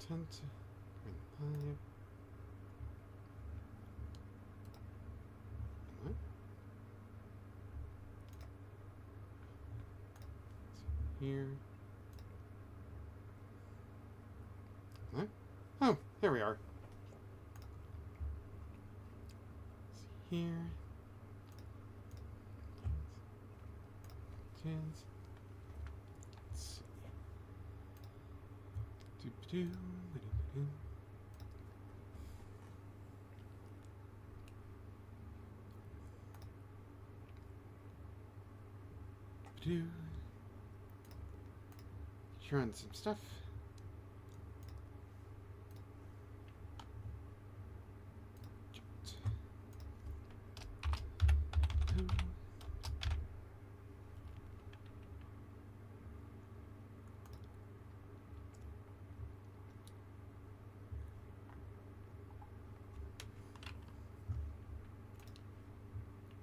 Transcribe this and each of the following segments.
Tent. 5. What? Here. What? Oh, there we are. Here. Tens. Let's see. Doop-doo. Ba-doop-ba-doo. Do run some stuff.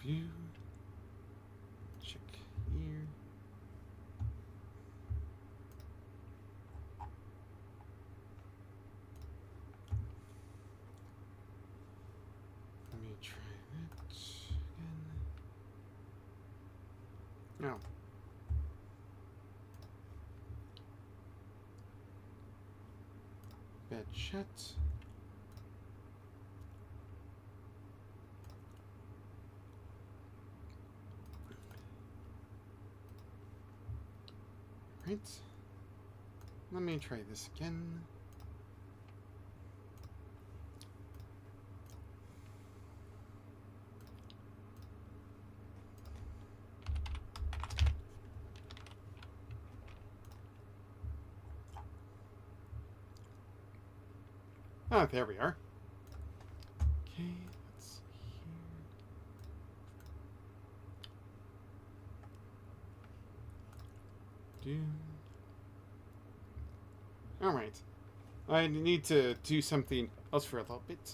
View. Check here. Let me try that again. No. Bed shut. Right. Let me try this again. Ah, there we are. Okay, let's see here. Alright. I need to do something else for a little bit.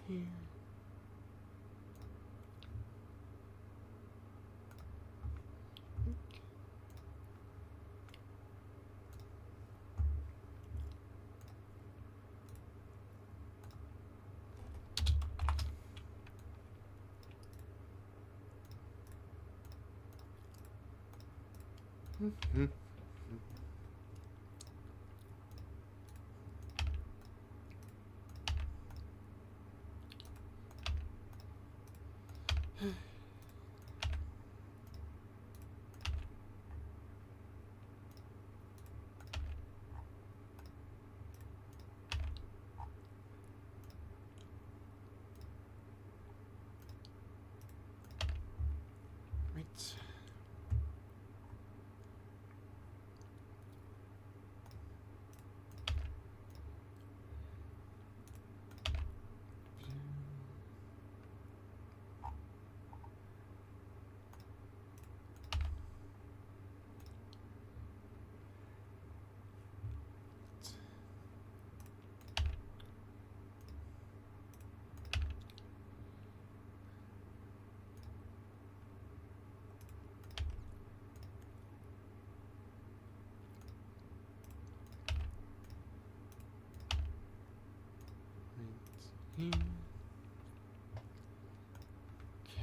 Here. Mm-hmm. Right. Here. Okay.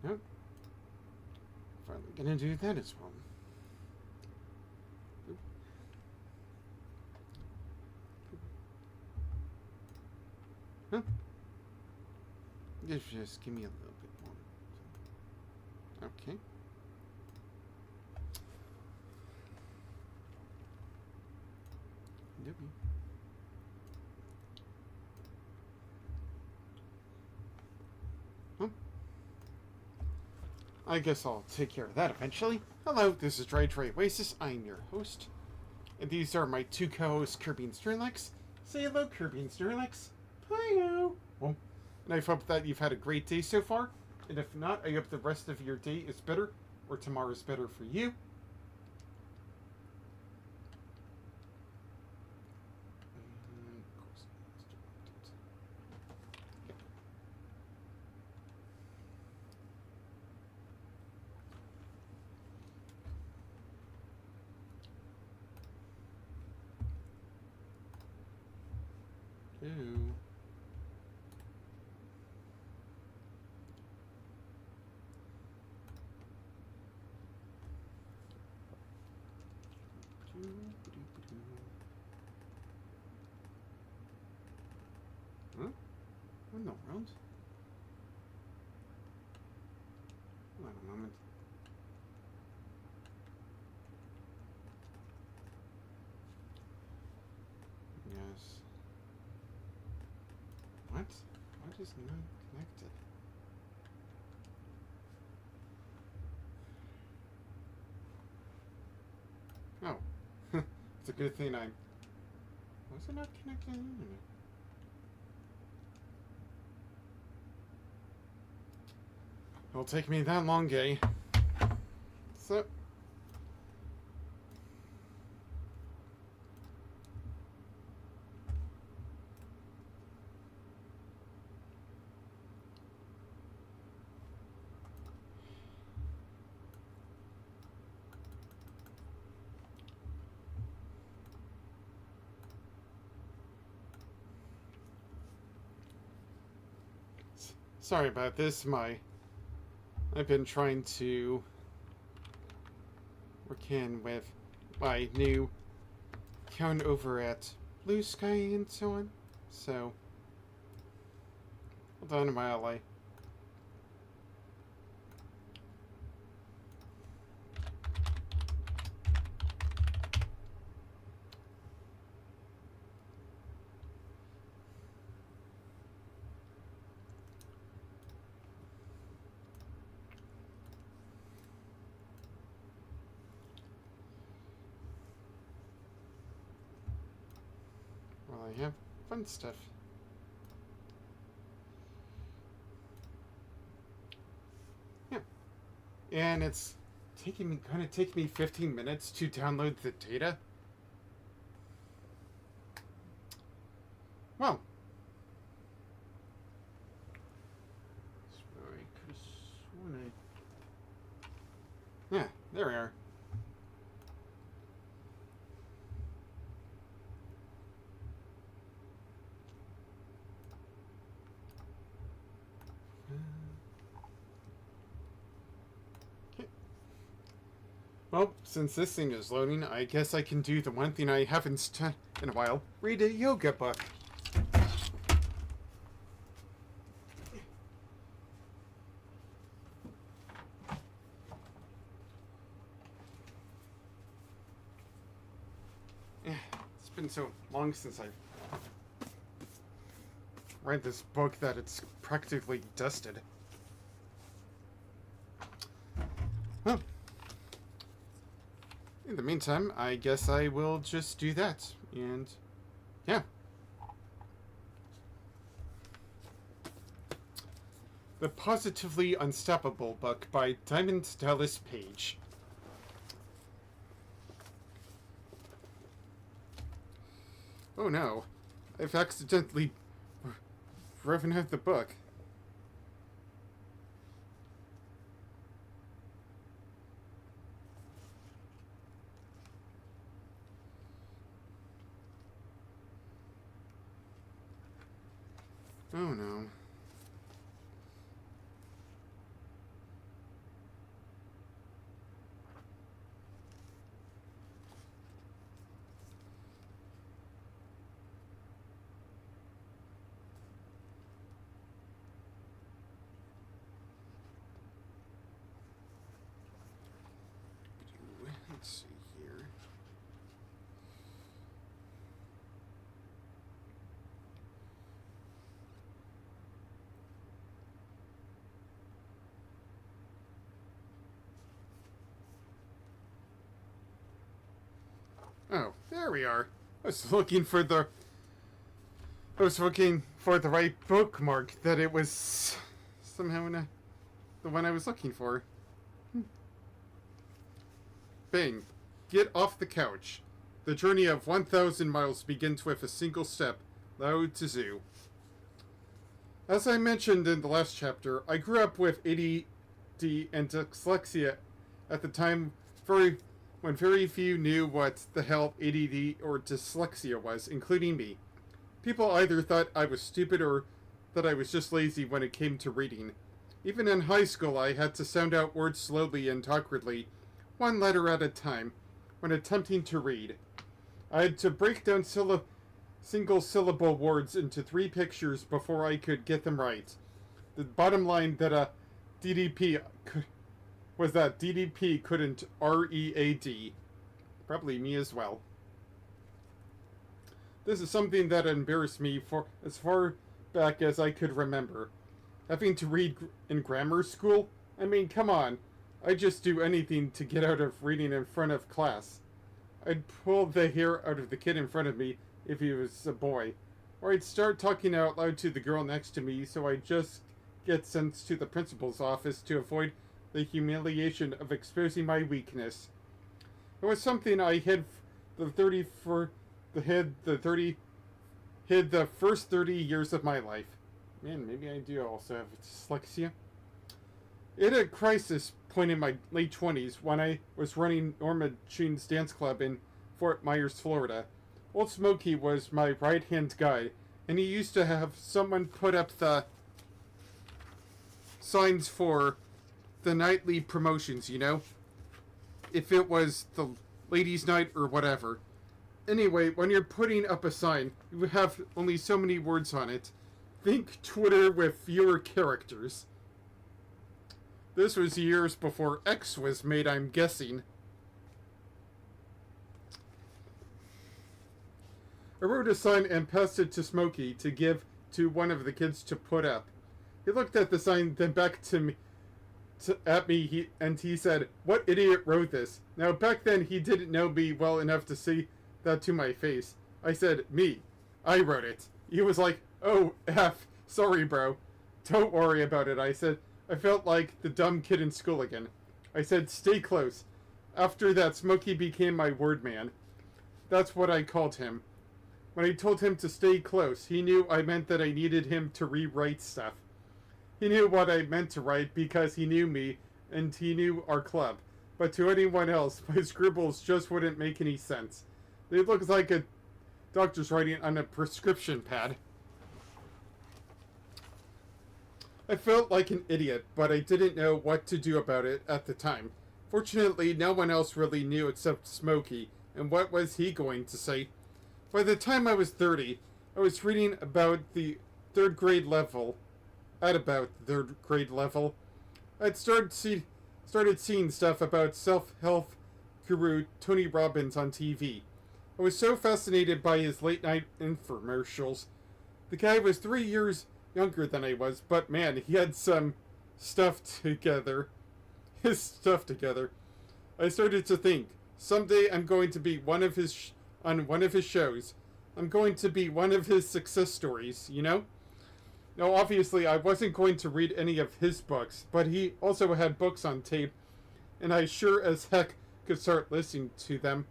Nope. Finally gonna do that as well. Oop. Huh? Just give me a little bit more. Okay. Doopy. I guess I'll take care of that eventually. Hello, this is Dry Oasis. I'm your host. And these are my two co-hosts, Kirby and Sternlex. Say hello, Kirby and Sternlex. Hi-yo. Well, and I hope that you've had a great day so far. And if not, I hope the rest of your day is better, or tomorrow's better for you. Ew. Huh? What in the world? Hold on a moment. Yes. What? What is not connected? Oh. It's a good thing I'm... Was it not connected to the internet? It'll take me that long, gay. So... Sorry about this, I've been trying to work in with my new account over at Blue Sky and so on. So, hold on while I... While I have fun stuff. Yeah. And it's gonna take me 15 minutes to download the data. Well. Sorry, I could have sworn Yeah, there we are. Well, since this thing is loading, I guess I can do the one thing I haven't done in a while. Read a yoga book. It's been so long since I've read this book that it's practically dusted. Well, in the meantime, I guess I will just do that. And, yeah. The Positively Unstoppable book by Diamond Dallas Page. Oh no, I've accidentally riven out the book. Oh no. Let's see here. There we are. I was looking for the right bookmark, that it was somehow the one I was looking for. Bang. Get off the couch. The journey of 1,000 miles begins with a single step. Lao Tzu. As I mentioned in the last chapter, I grew up with ADD and dyslexia at the time when very few knew what the hell ADD or dyslexia was, including me. People either thought I was stupid or that I was just lazy when it came to reading. Even in high school, I had to sound out words slowly and awkwardly, one letter at a time, when attempting to read. I had to break down single-syllable words into 3 pictures before I could get them right. The bottom line that was that DDP couldn't READ. Probably me as well. This is something that embarrassed me for as far back as I could remember. Having to read in grammar school? I mean, come on. I'd just do anything to get out of reading in front of class. I'd pull the hair out of the kid in front of me if he was a boy. Or I'd start talking out loud to the girl next to me so I'd just get sent to the principal's office to avoid the humiliation of exposing my weakness. It was something I hid the first 30 years of my life. Man, maybe I do also have dyslexia. It had a crisis point in my late 20s when I was running Norma Jean's dance club in Fort Myers, Florida. Old Smokey was my right-hand guy, and he used to have someone put up the signs for the nightly promotions, you know? If it was the ladies' night or whatever. Anyway, when you're putting up a sign, you have only so many words on it. Think Twitter with fewer characters. This was years before X was made, I'm guessing. I wrote a sign and passed it to Smokey to give to one of the kids to put up. He looked at the sign, then back at me, and he said, "What idiot wrote this?" Now, back then, he didn't know me well enough to say that to my face. I said, "Me. I wrote it." He was like, "Oh, F. Sorry, bro." "Don't worry about it," I said. I felt like the dumb kid in school again. I said, "Stay close." After that, Smokey became my word man. That's what I called him. When I told him to stay close, he knew I meant that I needed him to rewrite stuff. He knew what I meant to write because he knew me and he knew our club. But to anyone else, my scribbles just wouldn't make any sense. They looked like a doctor's writing on a prescription pad. I felt like an idiot, but I didn't know what to do about it at the time. Fortunately, no one else really knew except Smokey, and what was he going to say? By the time I was 30, I was reading about the third grade level. I'd started seeing stuff about self-help guru Tony Robbins on TV. I was so fascinated by his late-night infomercials. The guy was 3 years younger than I was, but man, he had some stuff together. His stuff together. I started to think, someday I'm going to be on one of his shows. I'm going to be one of his success stories, you know? Now, obviously, I wasn't going to read any of his books, but he also had books on tape, and I sure as heck could start listening to them.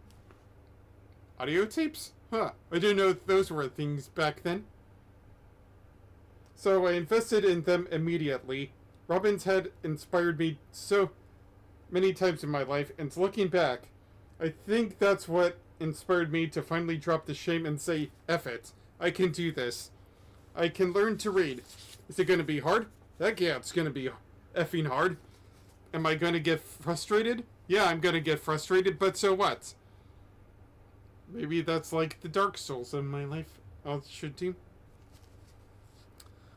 Audio tapes? Huh, I didn't know those were things back then. So I invested in them immediately. Robbins had inspired me so many times in my life, and looking back, I think that's what inspired me to finally drop the shame and say, F it, I can do this. I can learn to read. Is it going to be hard? Heck yeah, it's going to be effing hard. Am I going to get frustrated? Yeah, I'm going to get frustrated, but so what? Maybe that's like the Dark Souls in my life. I should do.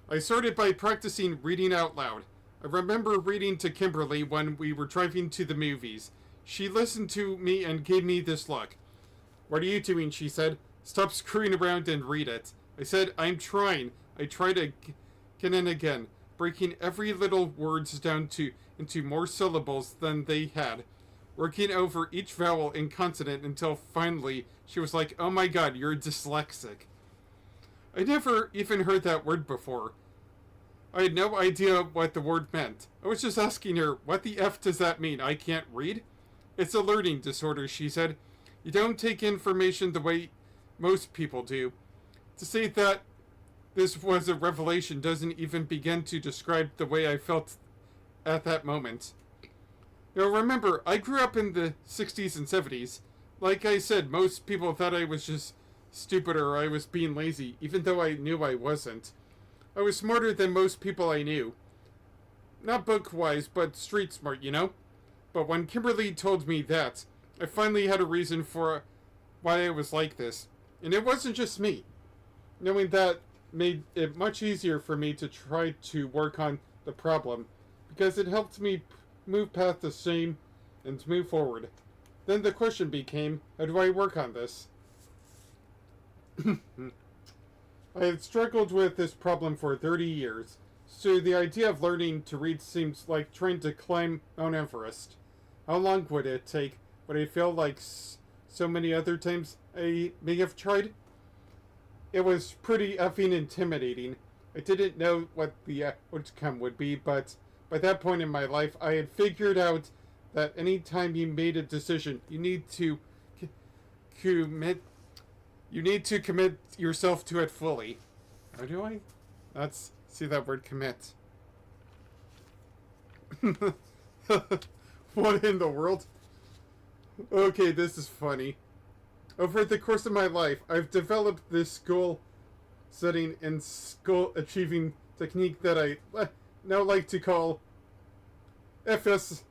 I started by practicing reading out loud. I remember reading to Kimberly when we were driving to the movies. She listened to me and gave me this look. "What are you doing?" she said. "Stop screwing around and read it." I said, "I'm trying." I tried again and again, breaking every little words down into more syllables than they had. working over each vowel and consonant until finally she was like, "Oh my god, you're dyslexic." I never even heard that word before. I had no idea what the word meant. I was just asking her, "What the F does that mean? I can't read?" "It's a learning disorder," she said. "You don't take information the way most people do." To say that this was a revelation doesn't even begin to describe the way I felt at that moment. Now remember, I grew up in the 60s and 70s. Like I said, most people thought I was just stupid or I was being lazy, even though I knew I wasn't. I was smarter than most people I knew. Not book-wise, but street smart, you know? But when Kimberly told me that, I finally had a reason for why I was like this. And it wasn't just me. Knowing that made it much easier for me to try to work on the problem, because it helped me move past the shame and move forward. Then the question became, how do I work on this? I had struggled with this problem for 30 years, so the idea of learning to read seems like trying to climb Mount Everest. How long would it take? Would I feel like so many other times I may have tried? It was pretty effing intimidating. I didn't know what the outcome would be, but by that point in my life, I had figured out that any time you made a decision, you need to commit. You need to commit yourself to it fully. How do I? Let's see that word, commit. What in the world? Okay, this is funny. Over the course of my life, I've developed this goal setting and goal achieving technique that I now like to call FS.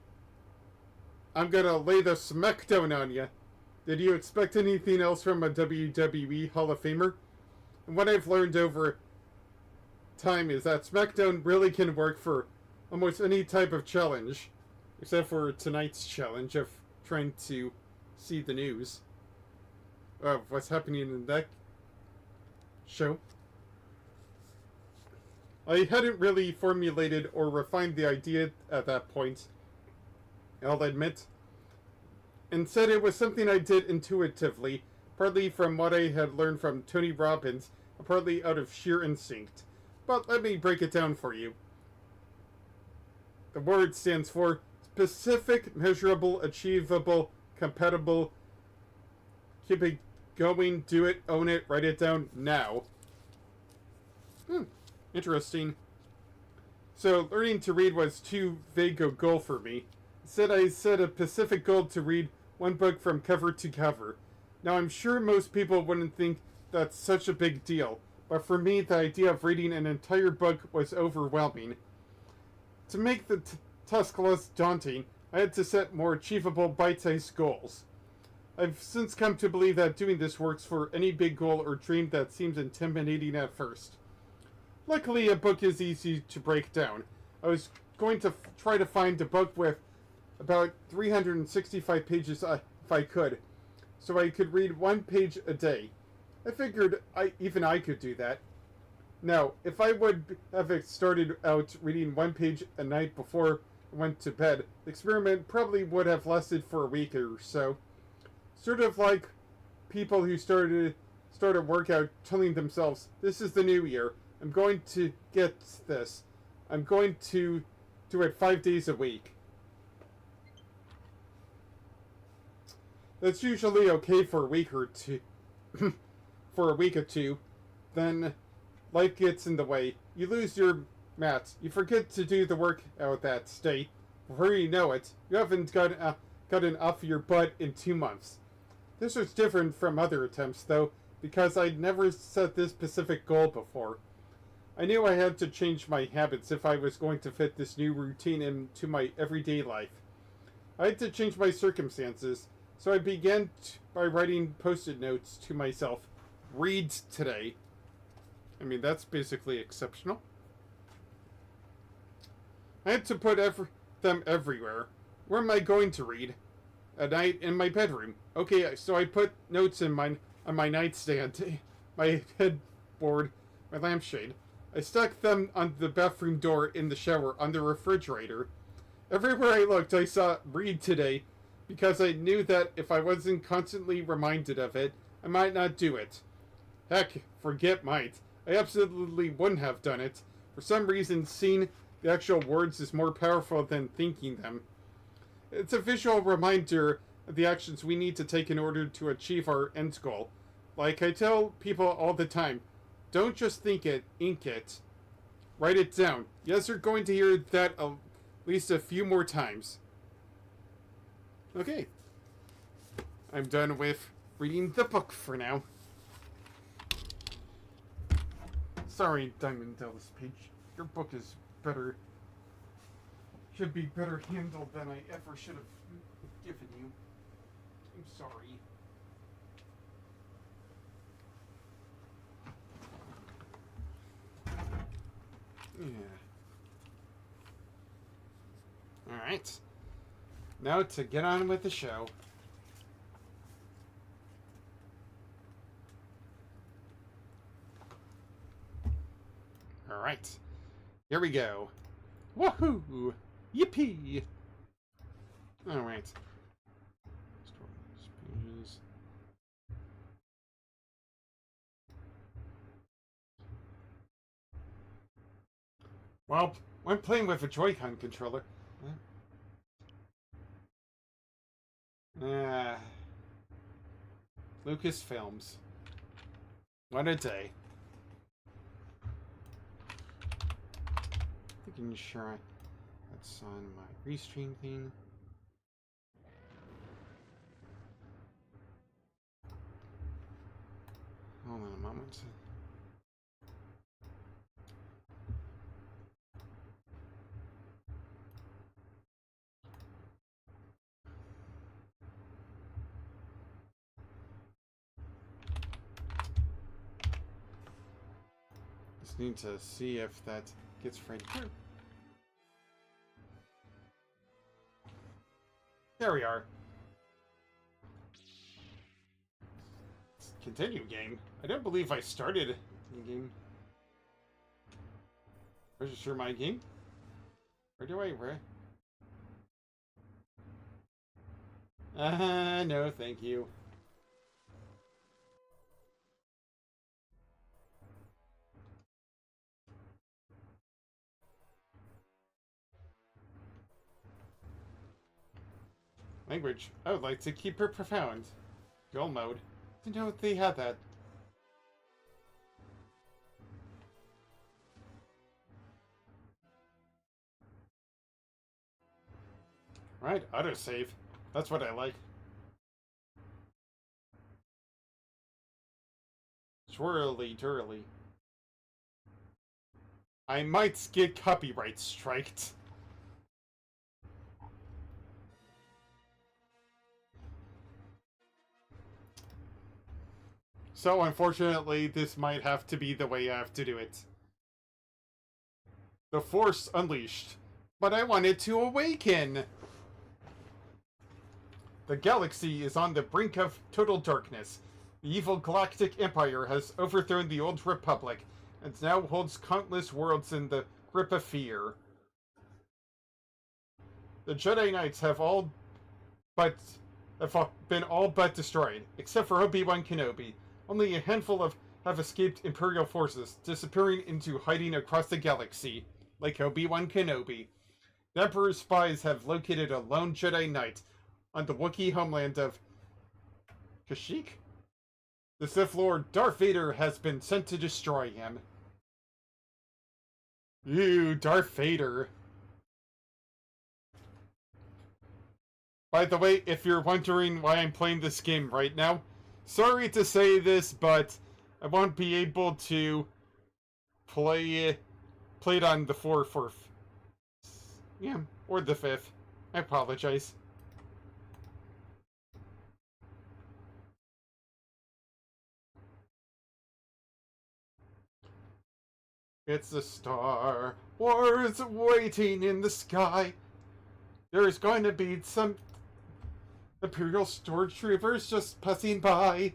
I'm gonna lay the smackdown on ya. Did you expect anything else from a WWE Hall of Famer? And what I've learned over time is that SmackDown really can work for almost any type of challenge, except for tonight's challenge of trying to see the news of what's happening in that show. I hadn't really formulated or refined the idea at that point, I'll admit. Instead, it was something I did intuitively, partly from what I had learned from Tony Robbins, and partly out of sheer instinct. But let me break it down for you. The word stands for specific, measurable, achievable, compatible. Keep it going, do it, own it, write it down now. Interesting. So, learning to read was too vague a goal for me. Instead, I set a specific goal to read one book from cover to cover. Now, I'm sure most people wouldn't think that's such a big deal, but for me, the idea of reading an entire book was overwhelming. To make the task less daunting, I had to set more achievable, bite-sized goals. I've since come to believe that doing this works for any big goal or dream that seems intimidating at first. Luckily, a book is easy to break down. I was going to try to find a book with about 365 pages if I could, so I could read one page a day. I figured even I could do that. Now, if I would have started out reading one page a night before I went to bed, the experiment probably would have lasted for a week or so. Sort of like people who start a workout telling themselves, "This is the new year. I'm going to get this. I'm going to do it 5 days a week." That's usually okay for a week or two. For a week or two. Then life gets in the way. You lose your mats. You forget to do the workout that day. Before you know it, you haven't gotten off your butt in 2 months. This was different from other attempts, though, because I'd never set this specific goal before. I knew I had to change my habits if I was going to fit this new routine into my everyday life. I had to change my circumstances, so I began by writing post-it notes to myself. Read today. I mean, that's basically exceptional. I had to put them everywhere. Where am I going to read? At night in my bedroom. Okay, so I put notes on my nightstand, my headboard, my lampshade. I stuck them on the bathroom door, in the shower, on the refrigerator. Everywhere I looked, I saw "Read today," because I knew that if I wasn't constantly reminded of it, I might not do it. Heck, forget might. I absolutely wouldn't have done it. For some reason, seeing the actual words is more powerful than thinking them. It's a visual reminder of the actions we need to take in order to achieve our end goal. Like I tell people all the time, don't just think it, ink it. Write it down. Yes, you're going to hear that at least a few more times. Okay. I'm done with reading the book for now. Sorry, Diamond Dallas Page. Your book is better. Should be better handled than I ever should have given you. I'm sorry. Yeah. Alright. Now to get on with the show. Alright. Here we go. Woohoo! Yippee! Alright. Well, I'm playing with a Joy-Con controller. Lucasfilms. What a day. Making sure that's on my restream thing. Hold on a moment. Just need to see if that gets read through. There we are. Continue game. I don't believe I started the game. Register my game? Where do I no, thank you. Language. I would like to keep it profound. Dual mode. Didn't know they had that. Right, autosave. That's what I like. Swirly turly. I might get copyright striked. So unfortunately, this might have to be the way I have to do it. The Force Unleashed. But I wanted to awaken! The galaxy is on the brink of total darkness. The evil Galactic Empire has overthrown the Old Republic, and now holds countless worlds in the grip of fear. The Jedi Knights have been all but destroyed, except for Obi-Wan Kenobi. Only a handful have escaped Imperial forces, disappearing into hiding across the galaxy, like Obi-Wan Kenobi. The Emperor's spies have located a lone Jedi Knight on the Wookiee homeland of Kashyyyk? The Sith Lord Darth Vader has been sent to destroy him. Ew, Darth Vader. By the way, if you're wondering why I'm playing this game right now, sorry to say this, but I won't be able to play it on the 4th. Yeah, or the 5th. I apologize. It's the Star Wars waiting in the sky. There's going to be some Imperial stormtroopers just passing by.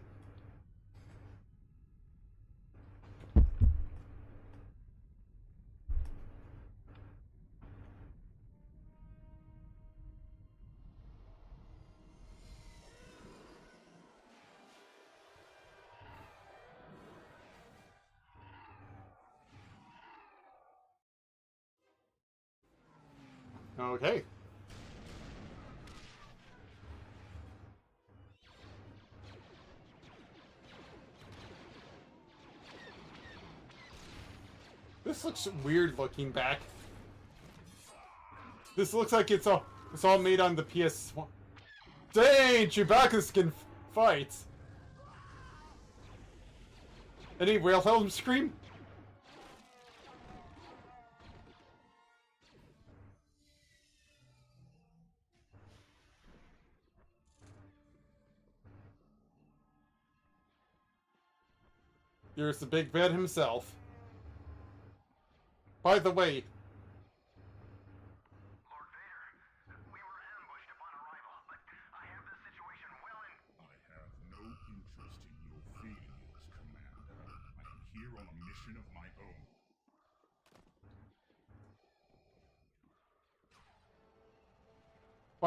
Okay. This looks weird looking back. This looks like it's all made on the PS1. Dang, Chewbacca can fight. Any Wilhelm scream? Here's the big bad himself. By the way, Lord Vader, we were ambushed upon arrival, but I have the situation well in... I have no interest in your feelings, Commander. I am here on a mission of my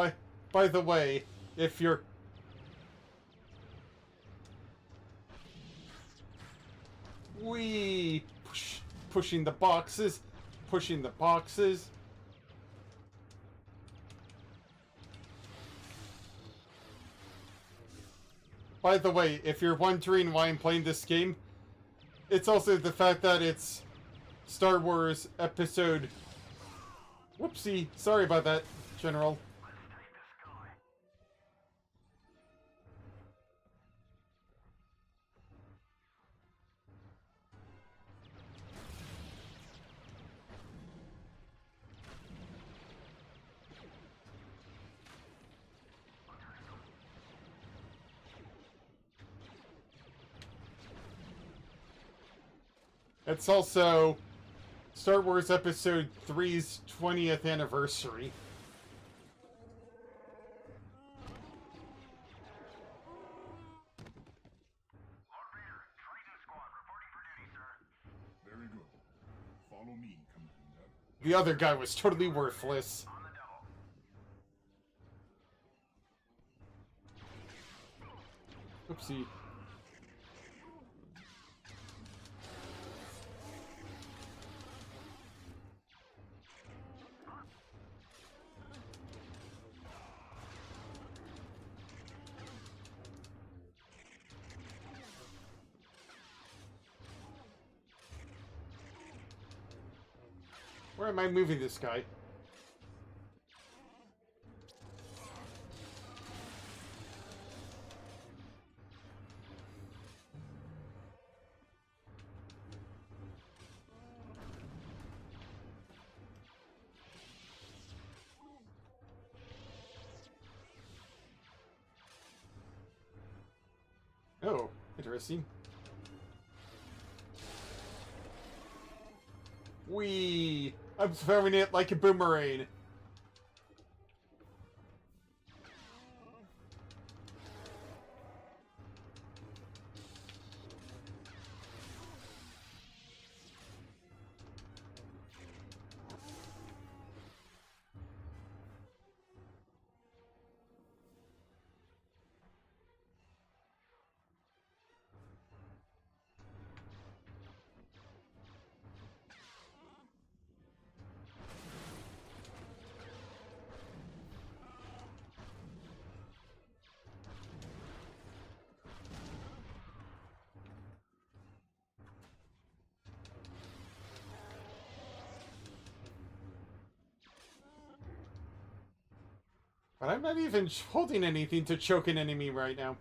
own. by the way, if you're... pushing the boxes, pushing the boxes. By the way, if you're wondering why I'm playing this game, it's also the fact that it's Star Wars Episode... Whoopsie, sorry about that, General. Let's take the sky. It's also Star Wars Episode 3's 20th anniversary. Lord Vader, Triton Squad reporting for duty, sir. Very good. Follow me, Commander. The other guy was totally worthless. On the double. Oopsie. Where am I moving this guy? Oh, interesting. Whee! I'm throwing it like a boomerang. But I'm not even holding anything to choke an enemy right now.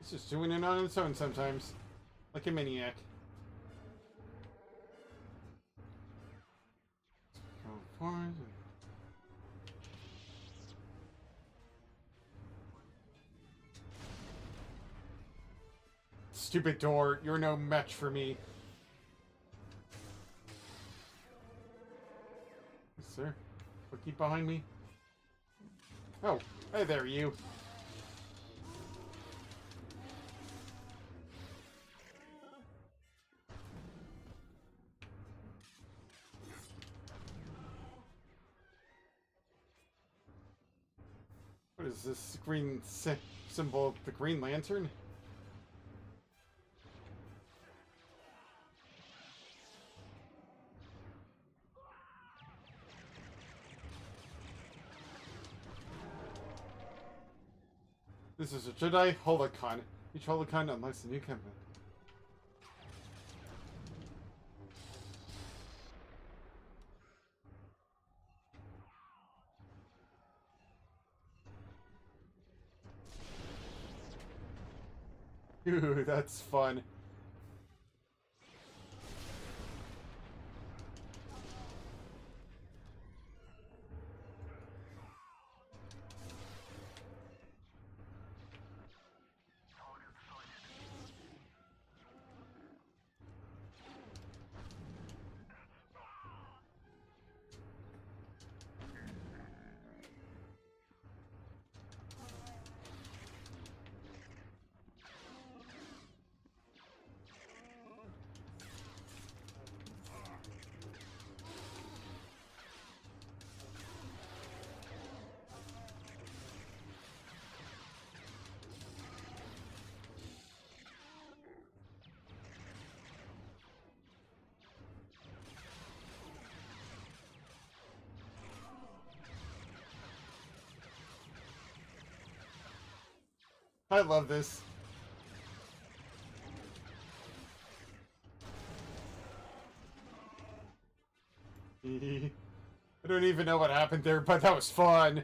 It's just doing it on its own sometimes. Like a maniac. Go forward. Stupid door, you're no match for me. Yes, sir. What, keep behind me? Oh, hey there, you. What is this green symbol of the Green Lantern? This is a Jedi Holocron. Each Holocron unlocks a new campaign. Ooh, that's fun. I love this. I don't even know what happened there, but that was fun.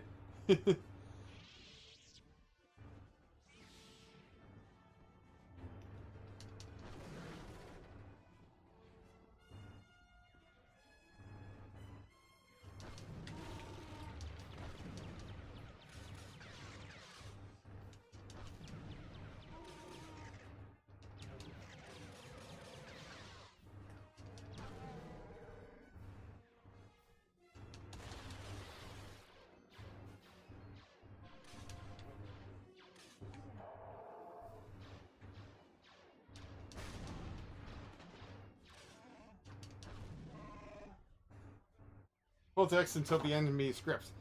Hold X until the enemy scripts.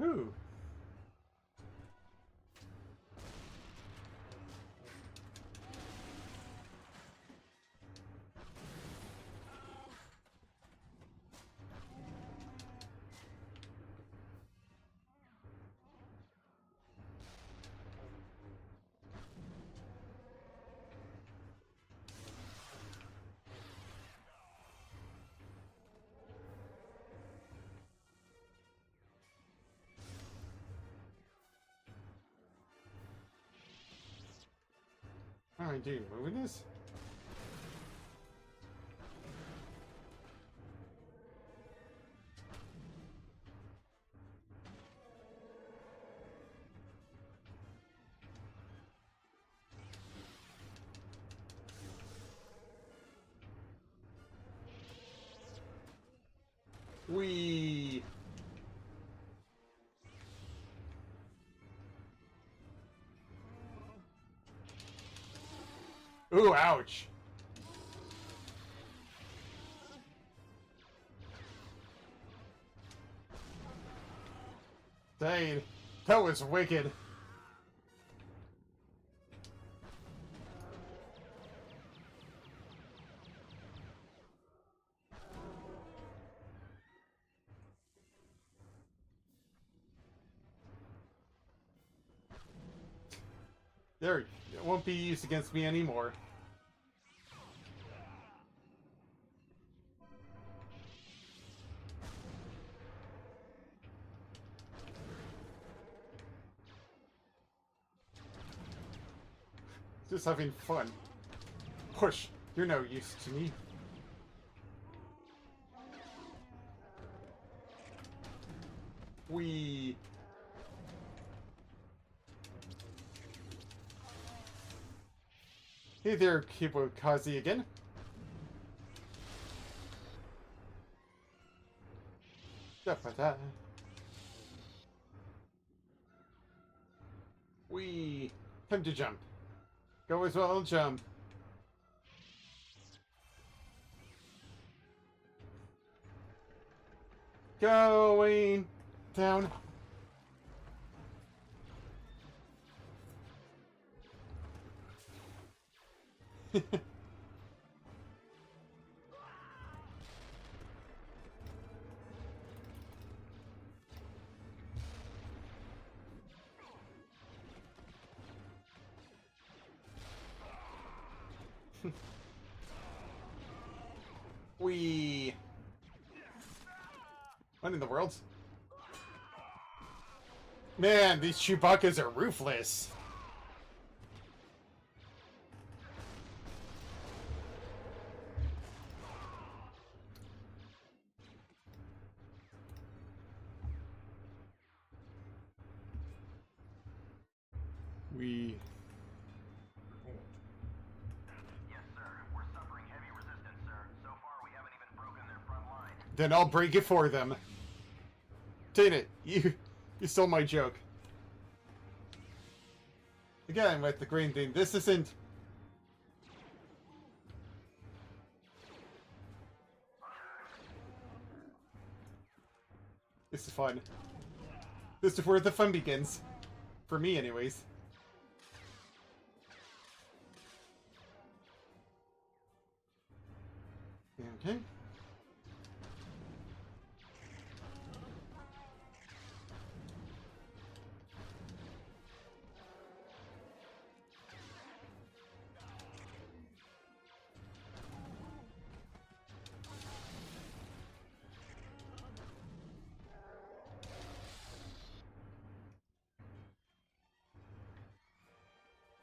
Ooh. Alright, dude, moving this? Wee. Ooh, ouch. Dang, that was wicked. There, it won't be used against me anymore. Just having fun. Push, you're no use to me. Wee. Hey there, Kibokazi again. Da-ba-da. Wee. Time to jump. Go as well, jump. Going down. We. What in the world? Man, these Chewbacca's are ruthless. We. Report. Yes, sir. We're suffering heavy resistance, sir. So far, we haven't even broken their front line. Then I'll break it for them. Dang it, you stole my joke. Again, with the green thing, this isn't... This is fun. This is where the fun begins. For me, anyways. Okay.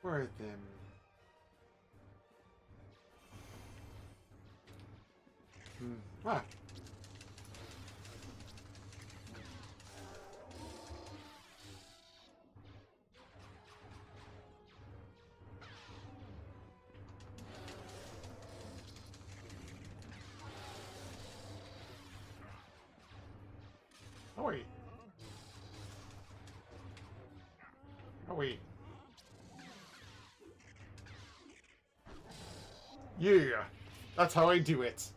Where are them? Ah. Oh wait. Oh wait. Yeah, that's how I do it.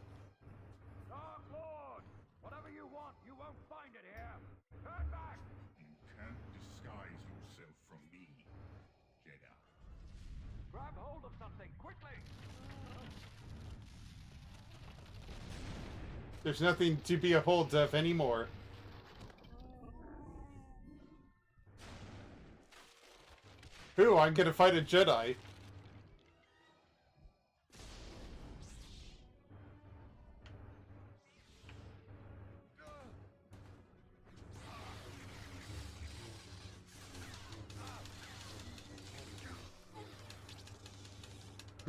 Dark Lord! Whatever you want, you won't find it here! Turn back! You can't disguise yourself from me, Jedi. Grab hold of something, quickly! There's nothing to be a hold of anymore. Ooh, I'm gonna fight a Jedi.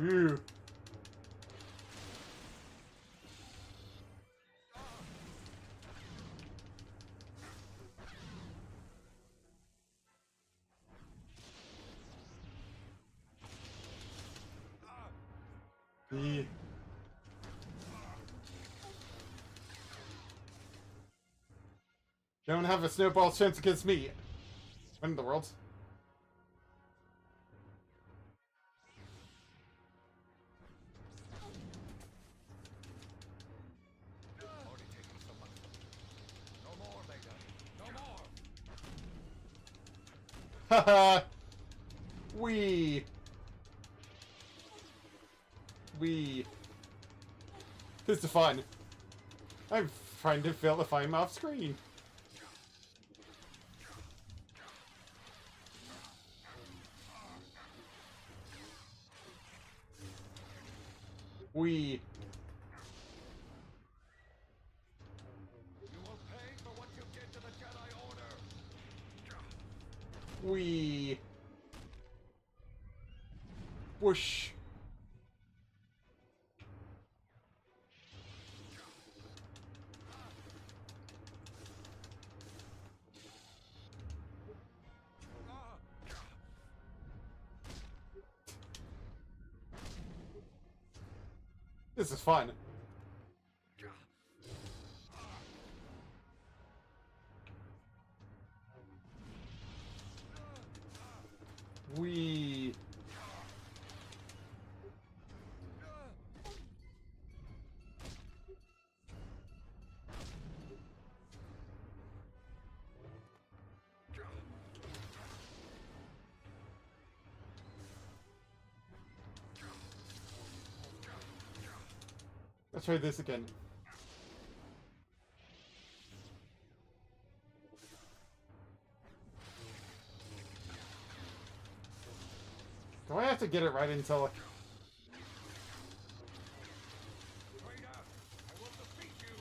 Ooh. Yeah. Don't have a snowball's chance against me. What in the world? Already taken so much. No more, Vader. No more! Haha! This is fun. I'm trying to fill if I'm off screen. You will pay for what you did to the Jedi Order! Whoosh. This is fun. We. Let's try this again. Do I have to get it right until... Traitor, I will defeat you.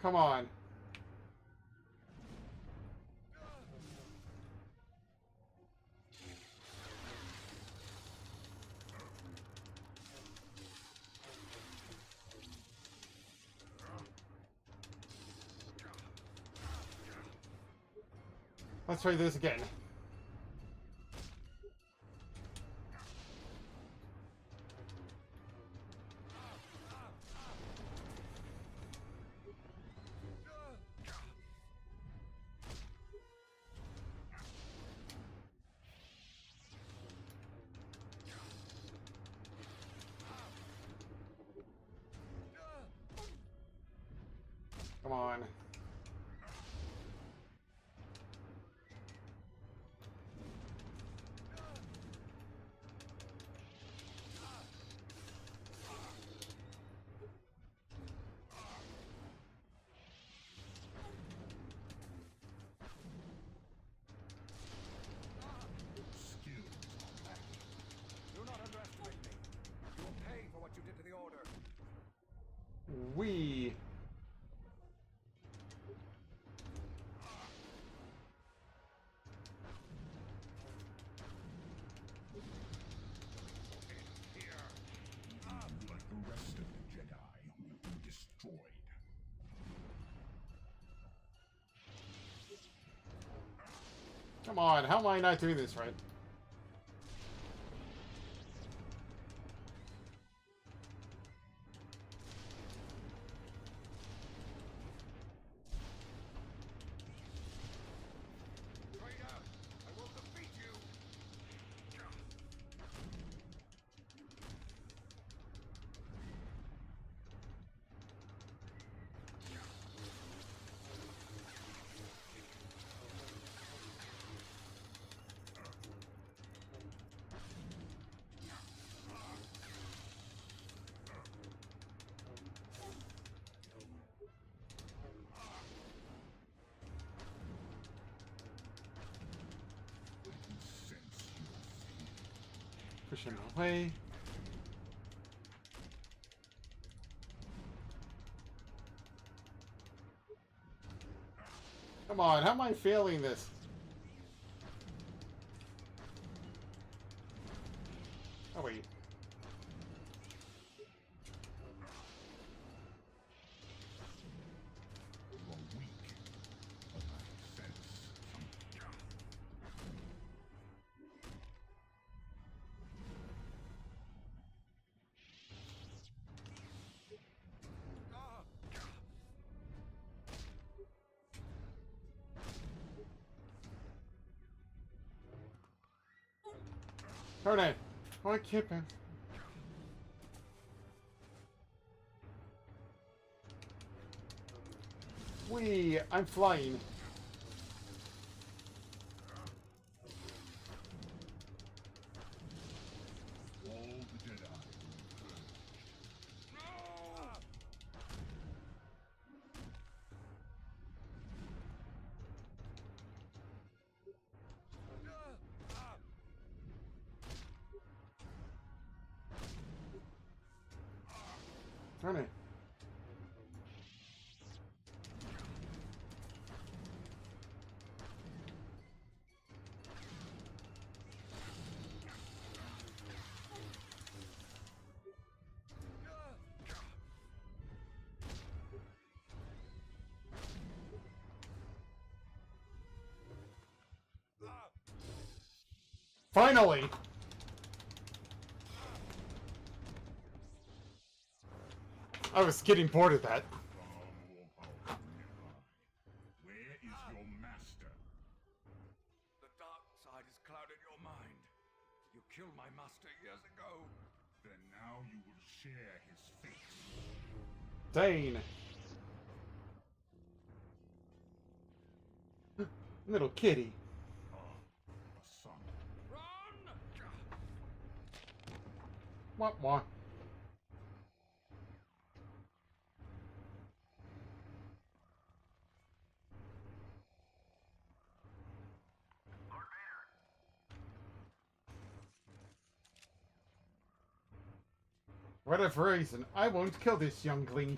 Come on. Let's try this again. Come on. Do not underestimate me. You will pay for what you did to the Order. We. Like the rest of the Jedi, will be destroyed. Come on, how am I not doing this right? Traitor, I will defeat you. Push him away. Come on, how am I failing this? Oh wait. You are weak, but I sense something. Turn it. Oh, I can't. I'm flying. All the Jedi will Turn it. Finally! I was getting bored of that. Where is your master? The dark side has clouded your mind. You killed my master years ago. Then now you will share his fate. Dane. Little kitty. A son. Run! What? What? Lord Vader, For whatever reason, I won't kill this youngling.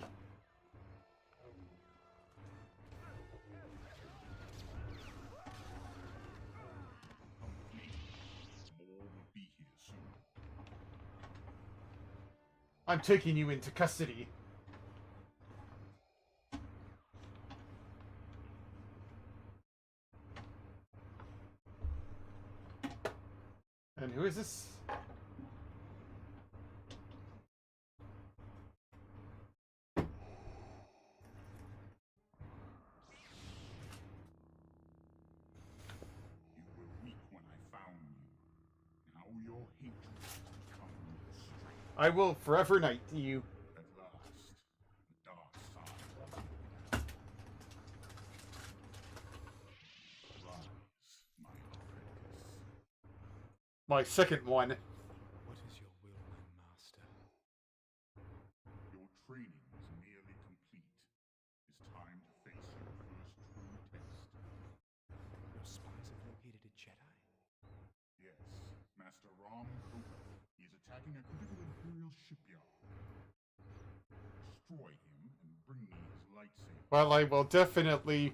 More will be here soon. I'm taking you into custody. And who is this? You were weak when I found you. Now your hatred has become your strength. I will forever knight you. At last, the dark side. Rise, my apprentice. My second one. What is your will, my master? Your training is nearly complete. It's time to face your first true test. Your spies have located a Jedi? Yes, Master Rom Kota. He is attacking a critical Imperial shipyard. Destroy him and bring me his lightsaber. Well, I will definitely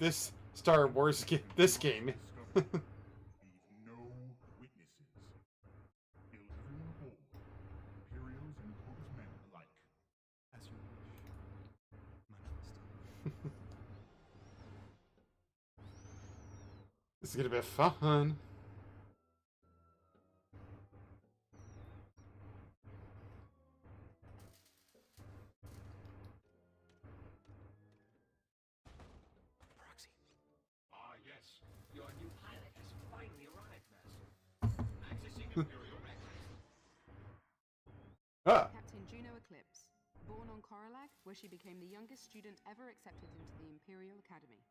this Star Wars this game. Discover. Leave no witnesses. Kill everyone aboard, Imperials and Kota's men alike. As you wish, my master. This is gonna be fun. Proxy. Ah, yes. Your new pilot has finally arrived, Master. Accessing Imperial records. Ah, Captain Juno Eclipse, born on Coralag, where she became the youngest student ever accepted into the Imperial Academy.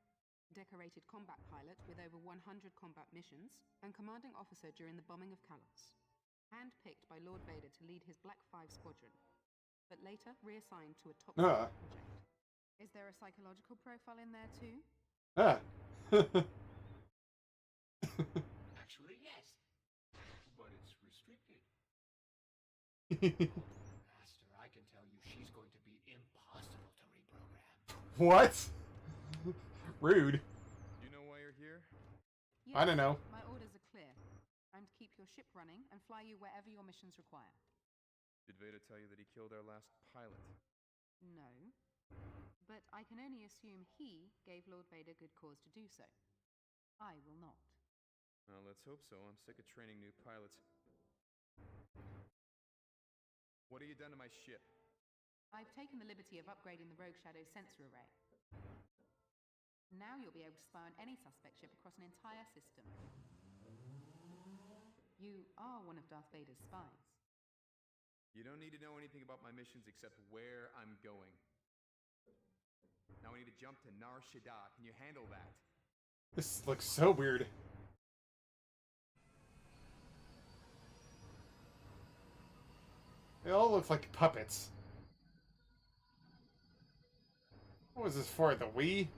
Decorated combat pilot with over 100 combat missions, and commanding officer during the bombing of Kalos. Handpicked by Lord Vader to lead his Black 5 squadron, but later reassigned to a top Ah. secret project. Is there a psychological profile in there too? ah. Actually, yes. But it's restricted. Master, I can tell you she's going to be impossible to reprogram. What? Rude. You know why you're here? Yes, I don't know. My orders are clear. I'm to keep your ship running and fly you wherever your missions require. Did Vader tell you that he killed our last pilot? No. But I can only assume he gave Lord Vader good cause to do so. I will not. Well, let's hope so. I'm sick of training new pilots. What have you done to my ship? I've taken the liberty of upgrading the Rogue Shadow sensor array. Now you'll be able to spy on any suspect ship across an entire system. You are one of Darth Vader's spies. You don't need to know anything about my missions except where I'm going. Now I need to jump to Nar Shaddaa. Can you handle that? This looks so weird. They all look like puppets. What was this for? The Wii?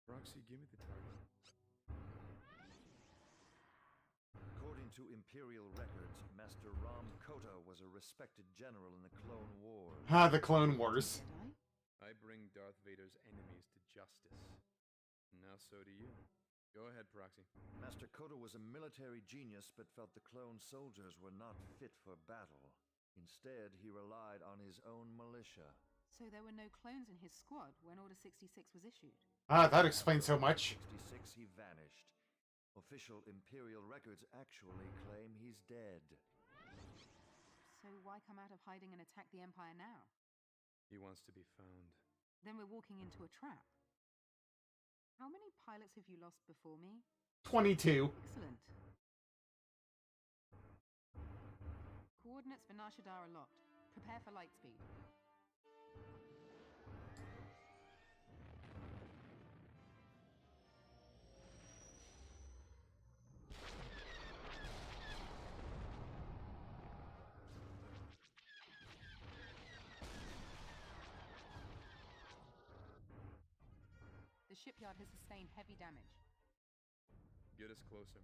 Roxy, give me the target. According to Imperial records, Master Rom Kota was a respected general in the Clone Wars. Ah, the Clone Wars. Jedi? I bring Darth Vader's enemies to justice. Now so do you. Go ahead, Proxy. Master Kota was a military genius but felt the clone soldiers were not fit for battle. Instead, he relied on his own militia. So there were no clones in his squad when Order 66 was issued? Ah, that explains so much. 66, he vanished. Official Imperial records actually claim he's dead. So why come out of hiding and attack the Empire now? He wants to be found. Then we're walking into a trap. How many pilots have you lost before me? 22. Excellent. Coordinates for Nar Shaddaa are locked. Prepare for light speed. The shipyard has sustained heavy damage. Get us closer.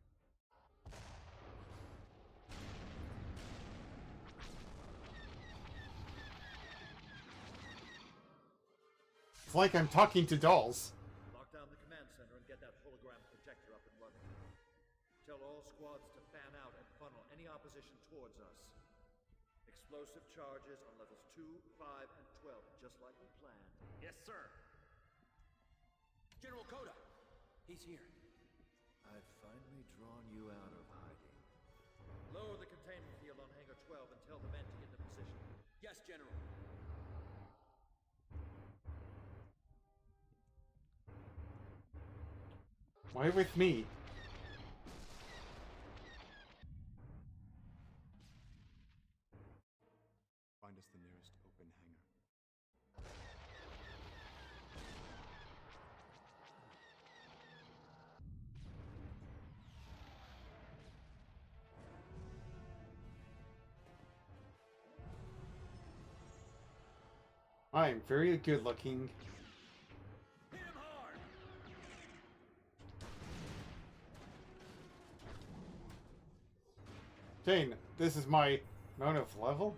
It's like I'm talking to dolls. Lock down the command center and get that hologram projector up and running. Tell all squads to fan out and funnel any opposition towards us. Explosive charges on levels 2, 5, and 12, just like we planned. Yes, sir. General Coda, he's here. I've finally drawn you out of hiding. Lower the containment field on Hangar 12 and tell the men to get into position. Yes, General. Why with me? Find us the nearest open hangar. I'm very good looking. Hit him hard! Jane, this is my amount of level?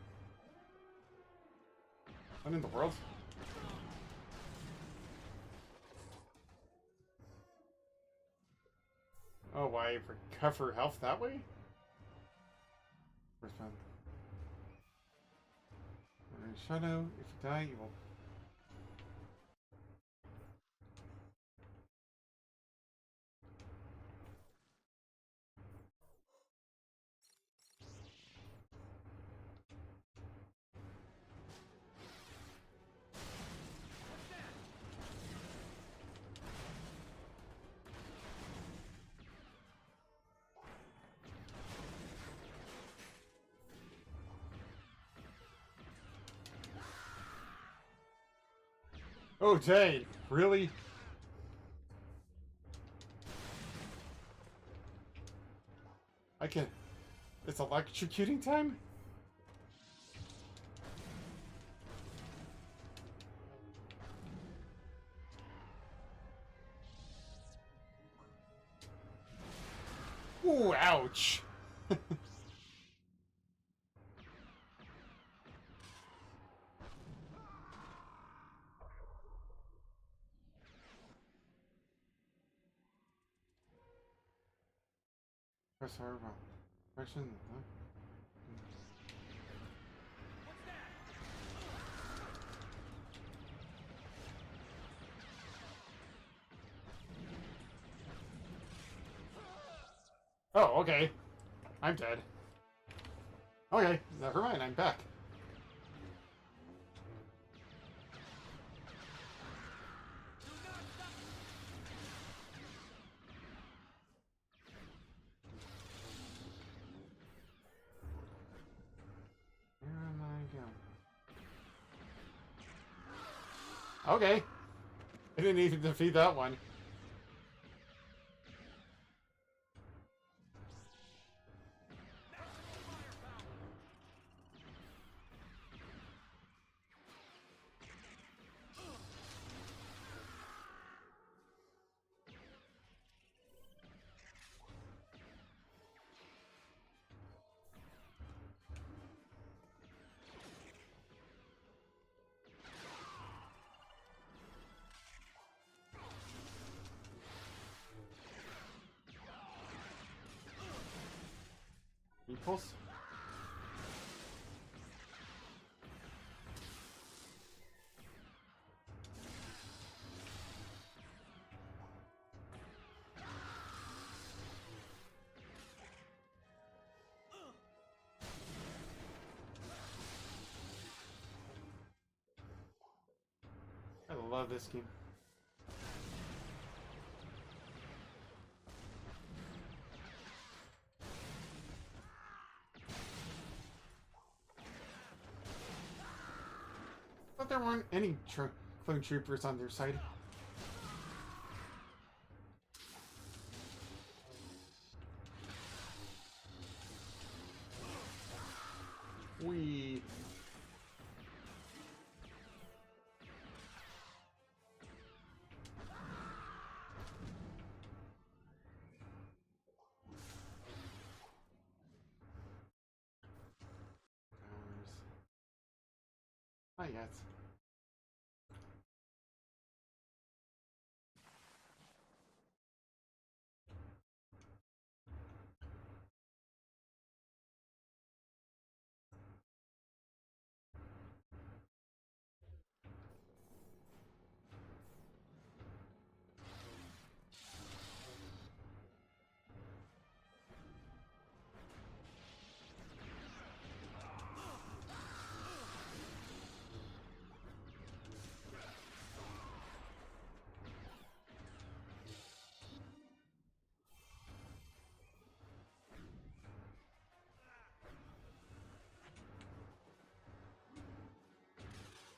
What in the world? Oh, why recover health that way? Where's my... Shadow, if you die, you will... Oh, Jane, really? I can... It's electrocuting time? Ooh, ouch! Press R while pressing the left. What's that? Oh, okay. I'm dead. Okay, never mind, I'm back. Where am I going? Okay. I didn't even defeat that one. Equals? love this game. But there weren't any clone troopers on their side. We. Not yet.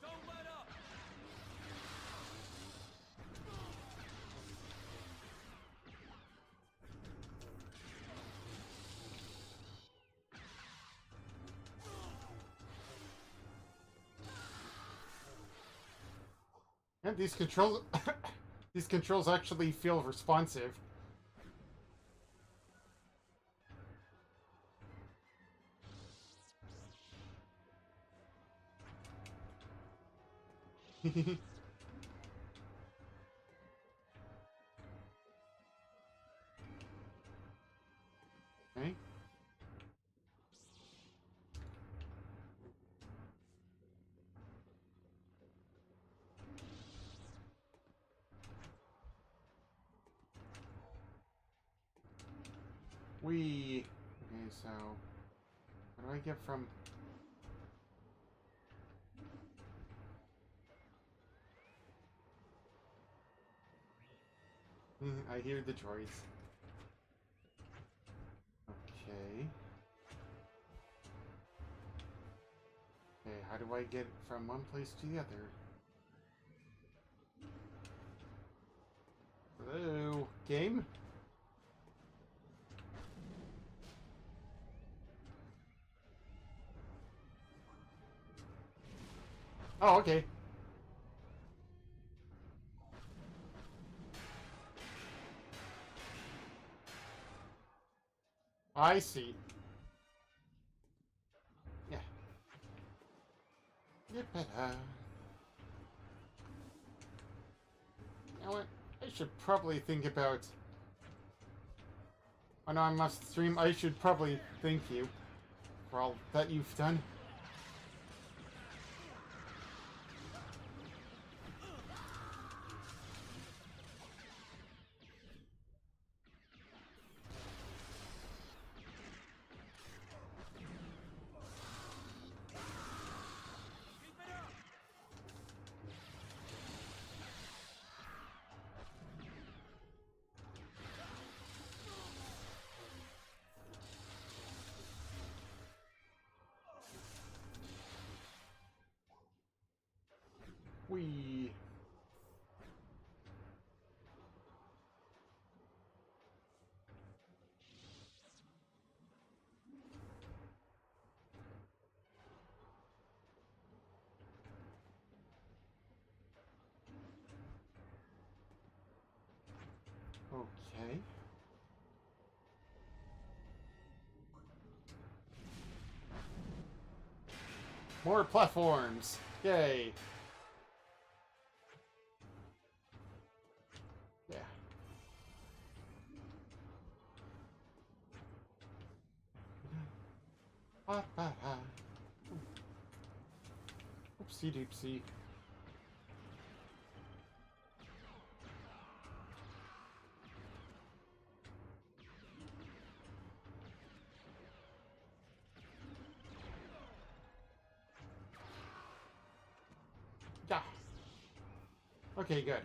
Don't let up! And these controls, these controls actually feel responsive. Okay. Okay, so what do I get from? I hear the droids. Okay. Okay, how do I get from one place to the other? Hello, game? Oh, okay. I see. Yeah. Yippee. You know what? I should probably think about... Oh no, I must stream. I should probably thank you for all that you've done. We. Okay. More platforms! Yay! Yeah. Oopsie doopsie. Yeah. Okay, good.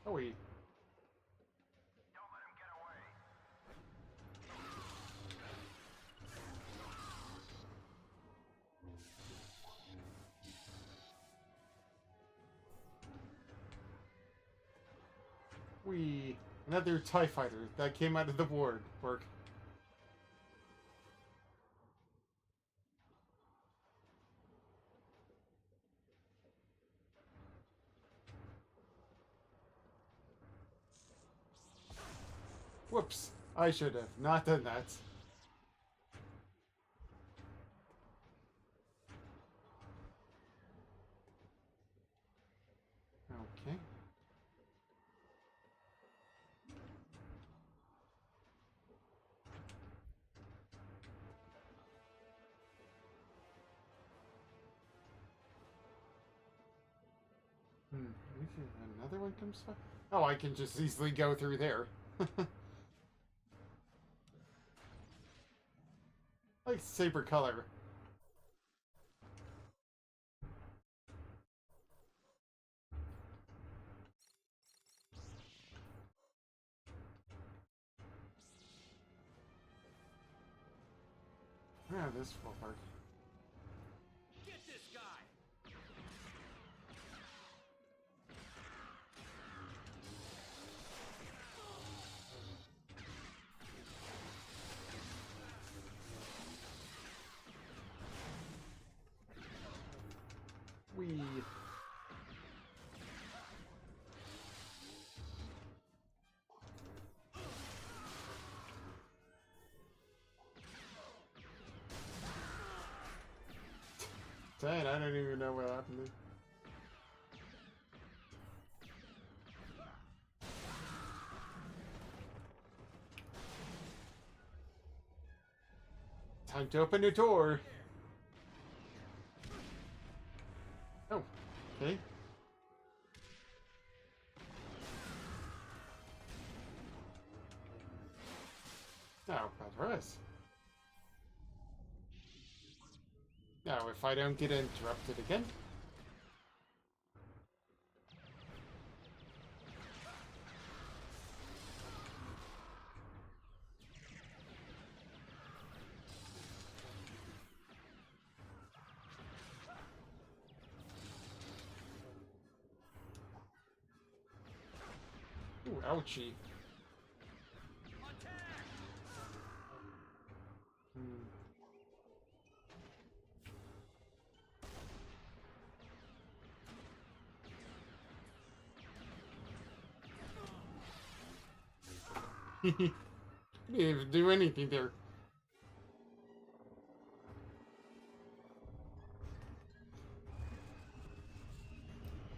Oh, wait. Don't let him get away. Another TIE fighter that came out of the board work. Whoops. I should have not done that. Okay. Another one comes by? Oh, I can just easily go through there. Like saber color. Yeah, this will work. Get this guy! We. Dang, I don't even know what happened there. Time to open the door. Oh, okay. Now, progress. Now, if I don't get interrupted again. Ooh, ouchie. Didn't even do anything there.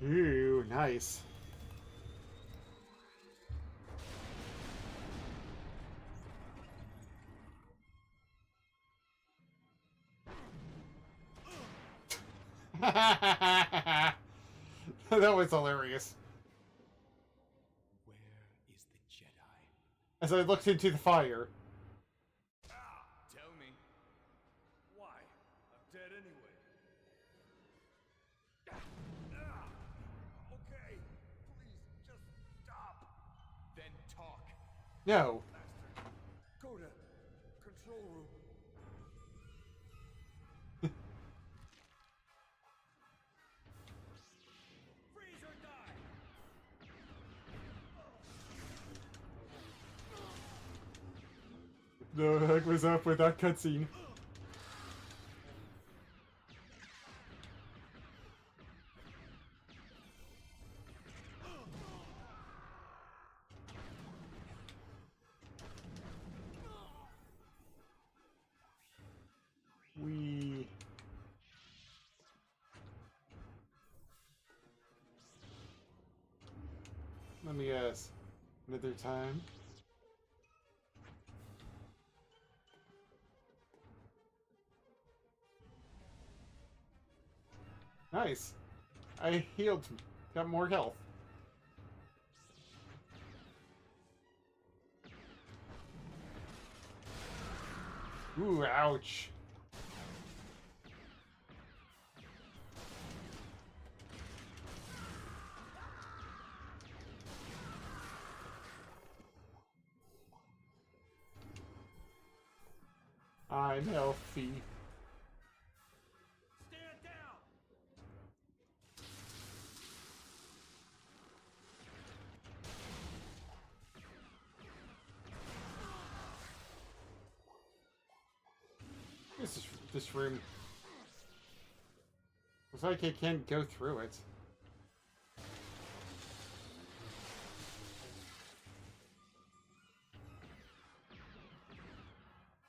Ooh, nice. That was hilarious. Where is the Jedi? As I looked into the fire. Tell me. Why? I'm dead anyway. Okay, please, just stop. Then talk. No. Go to control room. Freeze or die! The heck was up with that cutscene? We. Let me guess. Another time. Nice. I healed. Got more health. Ooh, ouch. I'm healthy. Stand down! This room. Looks like I can't go through it.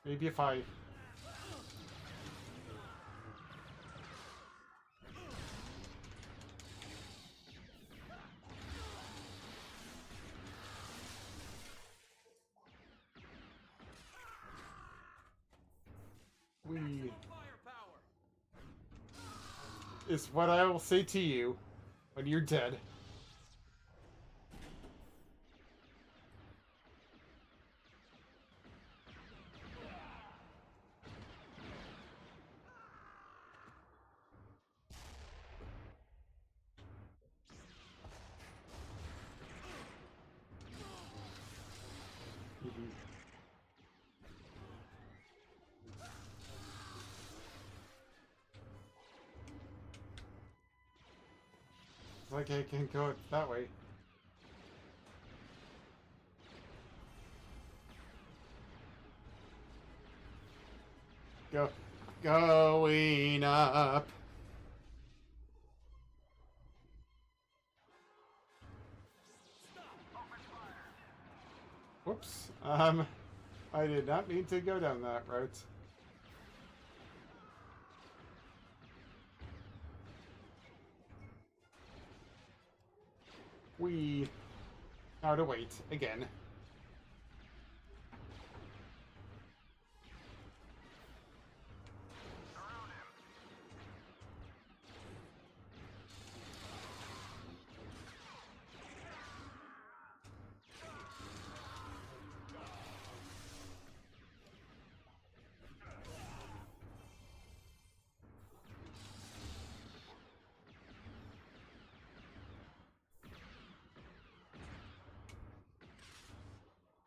Maybe if I... We... Firepower! is what I will say to you when you're dead. It's like I can't go that way. Going up. Whoops. I did not mean to go down that route. We... Now to wait, again.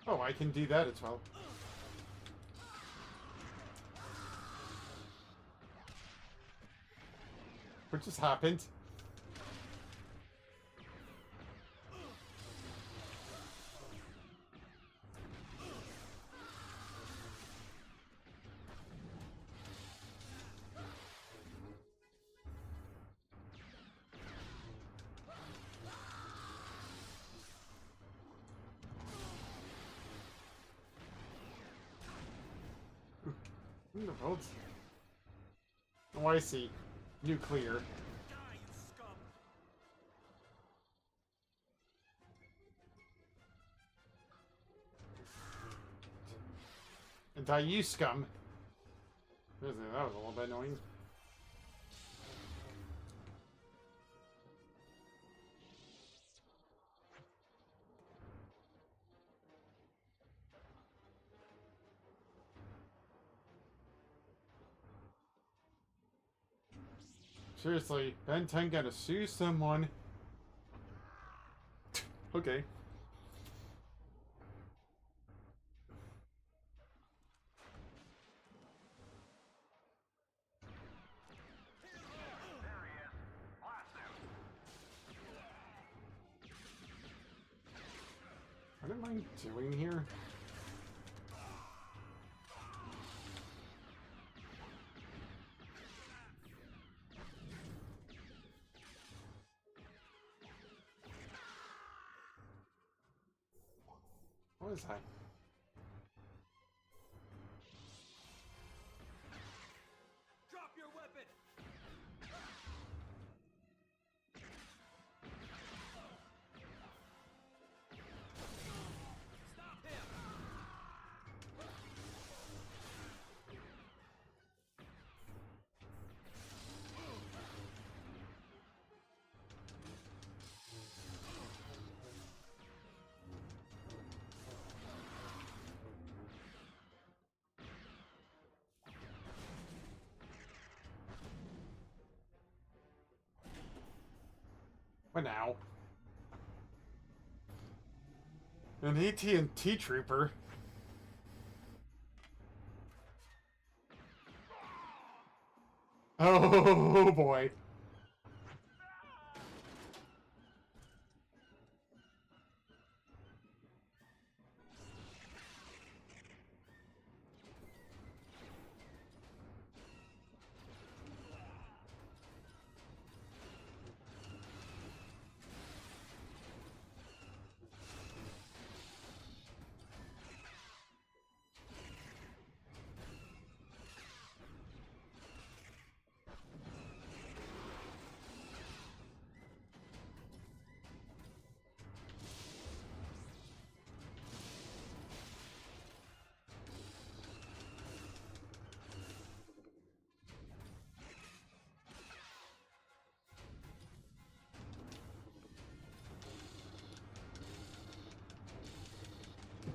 Oh, I can do that as well. What just happened? In the world? Oh, I see. Nuclear. Die, you scum! And die, you scum. That was a little bit annoying. Seriously, Ben 10 gotta sue someone. Okay. What am I doing here? What was I? Drop your weapon! Stop him! What now? An AT&T trooper? Oh boy.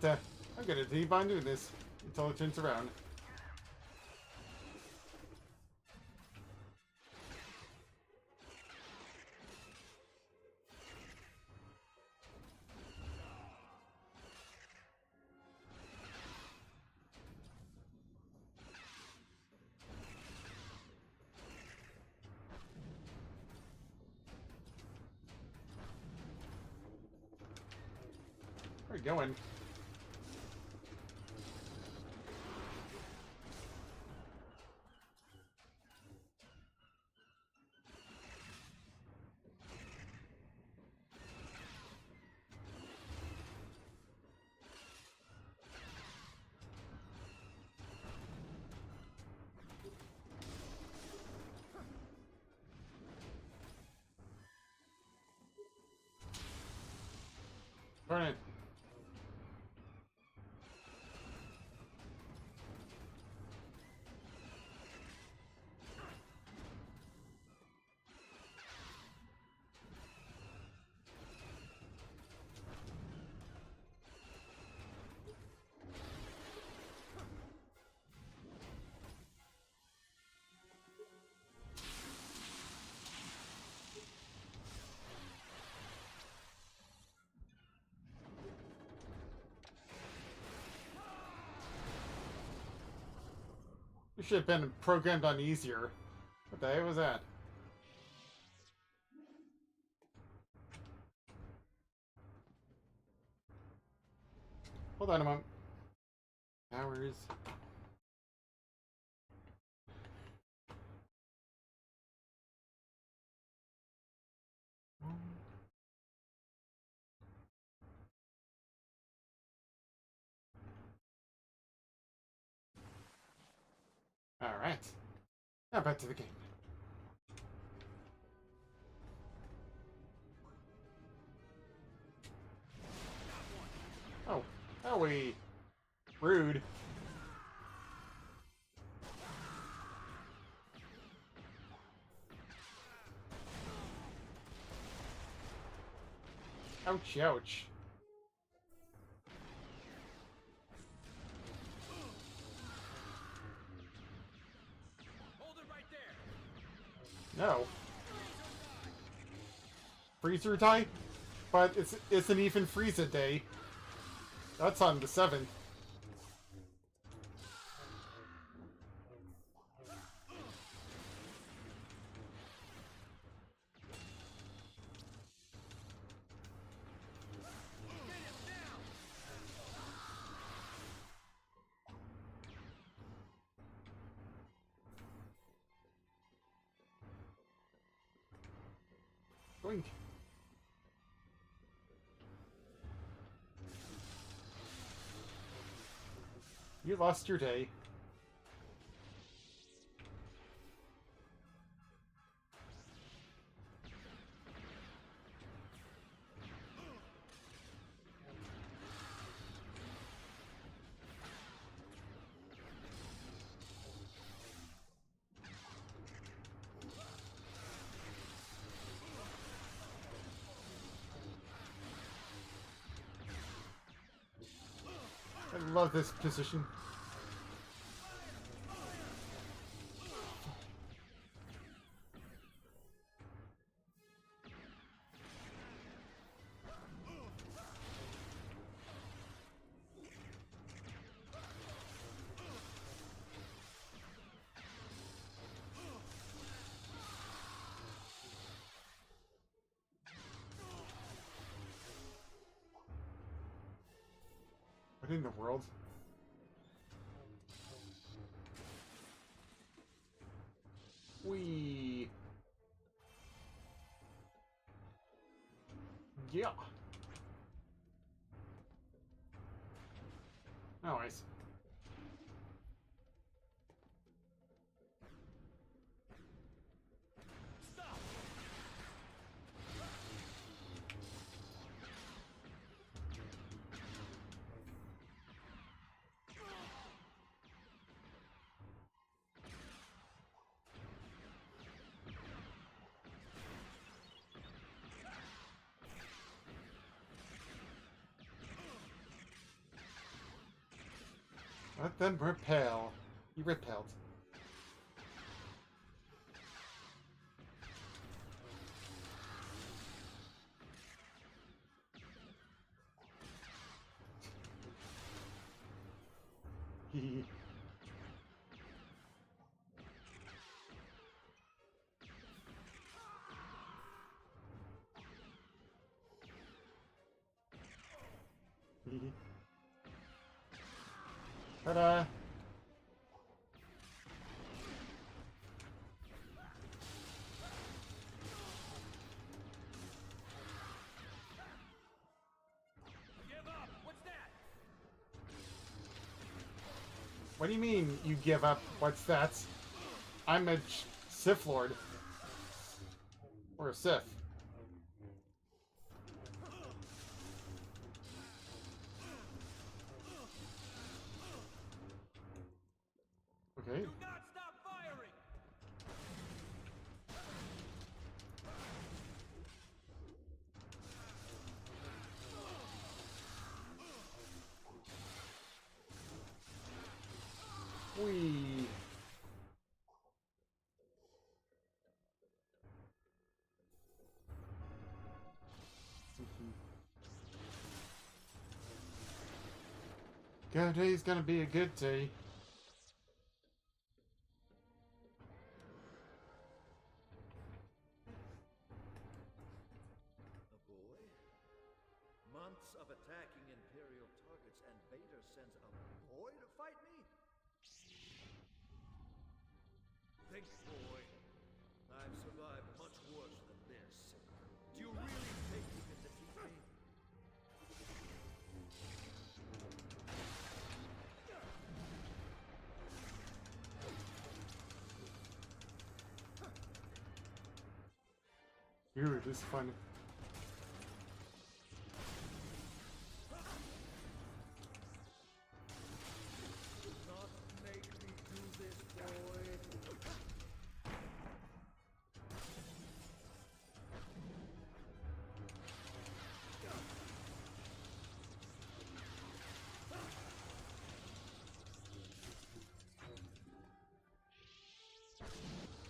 I'm gonna keep on doing this until it turns around. Where are you going? Burn it. We should have been programmed on easier. What the heck was that? Hold on a moment. Hours. Alright. Now back to the game. Oh. Owie. Rude. Ouch, ouch. Hold it right there. No. Freezer die? But it's an even Frieza day. That's on the 7th. Doink. You lost your day. I love this position. What in the world? We. Yeah. Anyways. Let them repel. He repelled. He. Ta-da! Give up! What's that? What do you mean, you give up? What's that? I'm a Sith Lord. Or a Sith. Okay. Do not stop firing! Whee! Today's gonna be a good day. A boy? Months of attacking Imperial targets, and Vader sends a boy to fight me? Think, boy. I've survived much worse than this. Do you really think you can defeat me? Dude, this is fun. Do not make me do this, boy.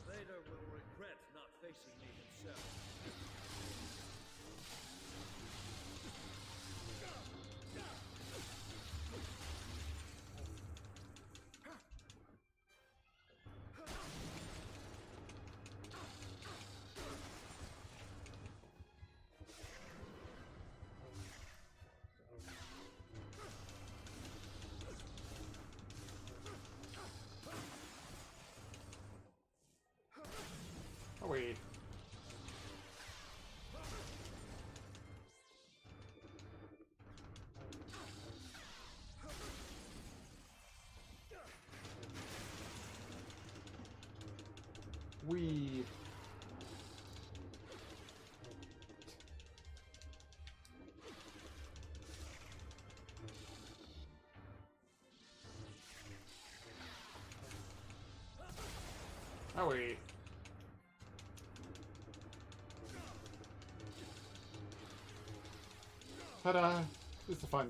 Vader will regret not facing me himself. Oh wait. We. Oh wait. Ta-da! This is fun.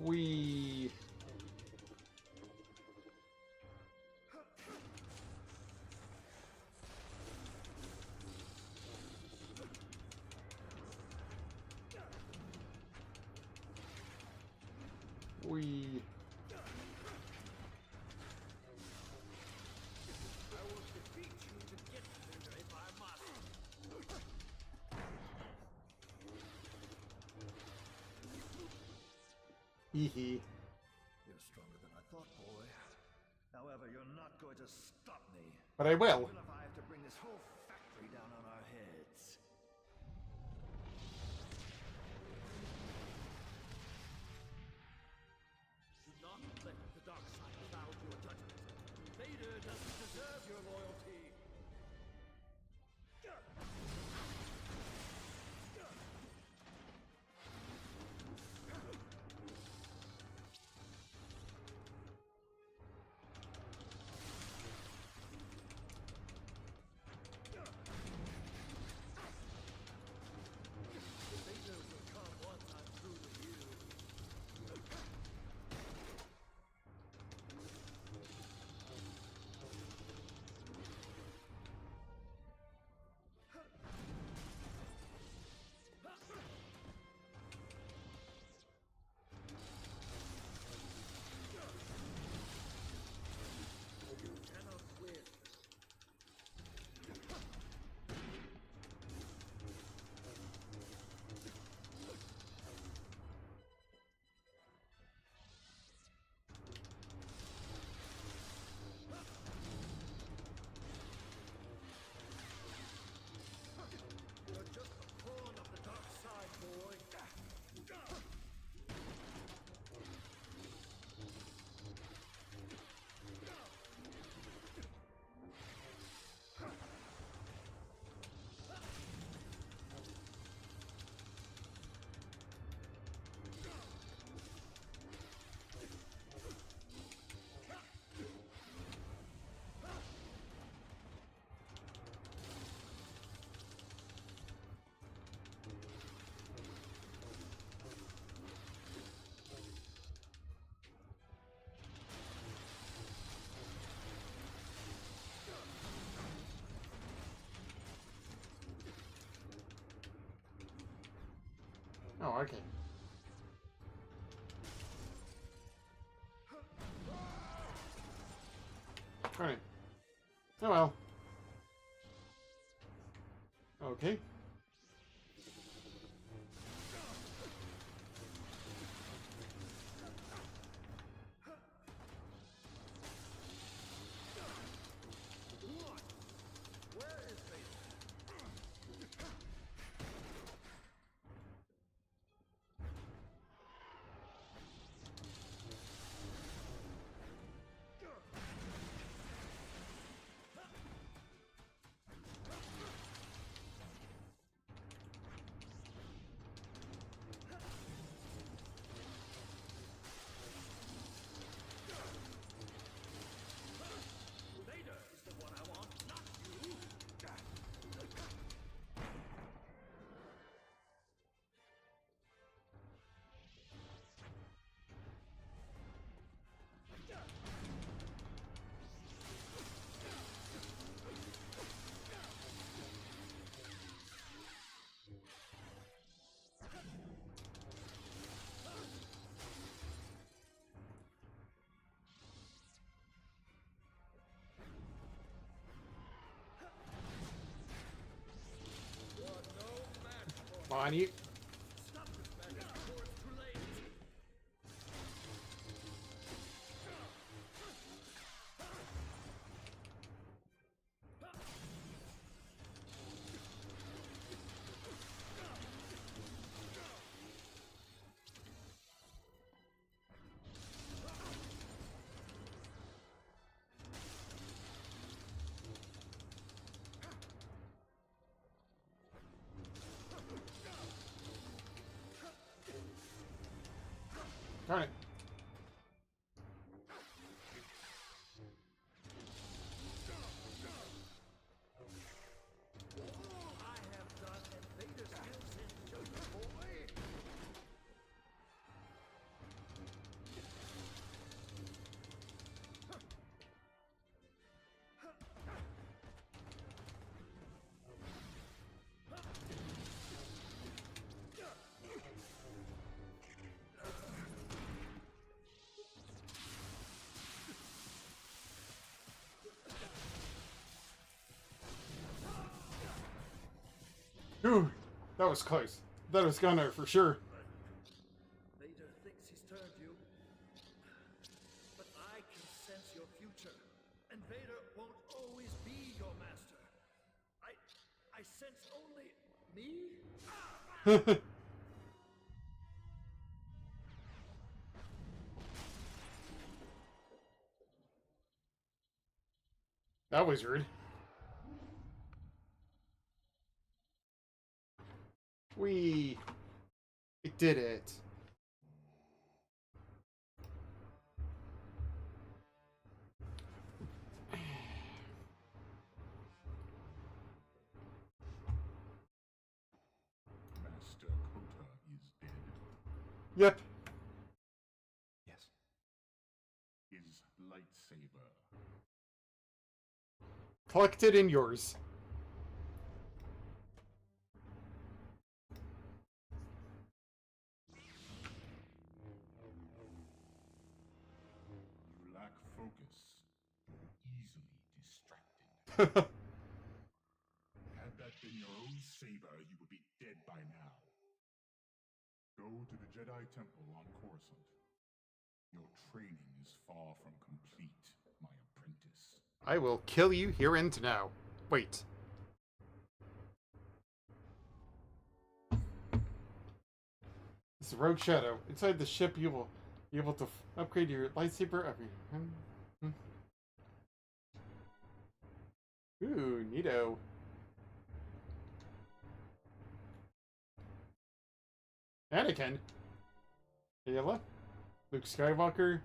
We. Hee hee. You're stronger than I thought, boy. However, you're not going to stop me. But I will. Even if I have to bring this whole factory down on our heads. Do not let the dark side cloud your judgment. Vader doesn't deserve your loyalty. Vader will come once I'm through with you. You cannot win. You're just a pawn of the dark side, boy. Oh, okay. Alright. Oh well. Okay. Where is Vader? Vader is the one I want, not you. You're no match for Come on, you. Stop this madness before it's too late. Darn it. All I have done and Vader still sends judgment, boy. Ooh, that was close. That was Gunner for sure. Vader thinks he's turned you. I sense only me? That was rude. We did it. Master Kota is dead. Yep. Yes. His lightsaber. Collected in yours. You lack focus. You're easily distracted. Had that been your own saber, you would be dead by now. Go to the Jedi Temple on Coruscant. Your training is far from complete, my apprentice. I will kill you here and now. Wait. It's a Rogue Shadow. Inside the ship, you will be able to upgrade your lightsaber every. Ooh, neato. Anakin. Ayla. Luke Skywalker.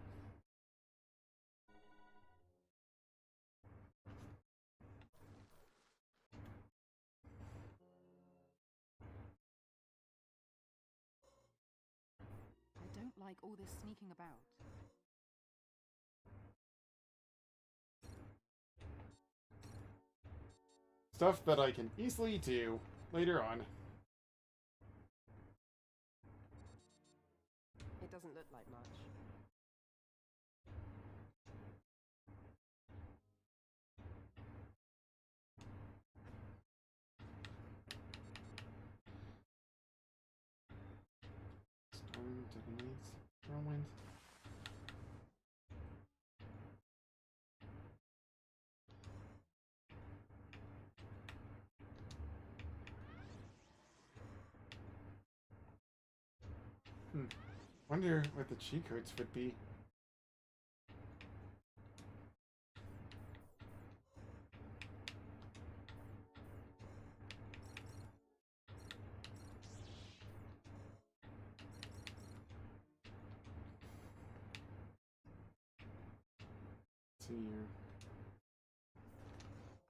I don't like all this sneaking about. Stuff that I can easily do later on. It doesn't look like much. Storm, Detonate, Whirlwind. Wonder what the cheat codes would be. Let's see here.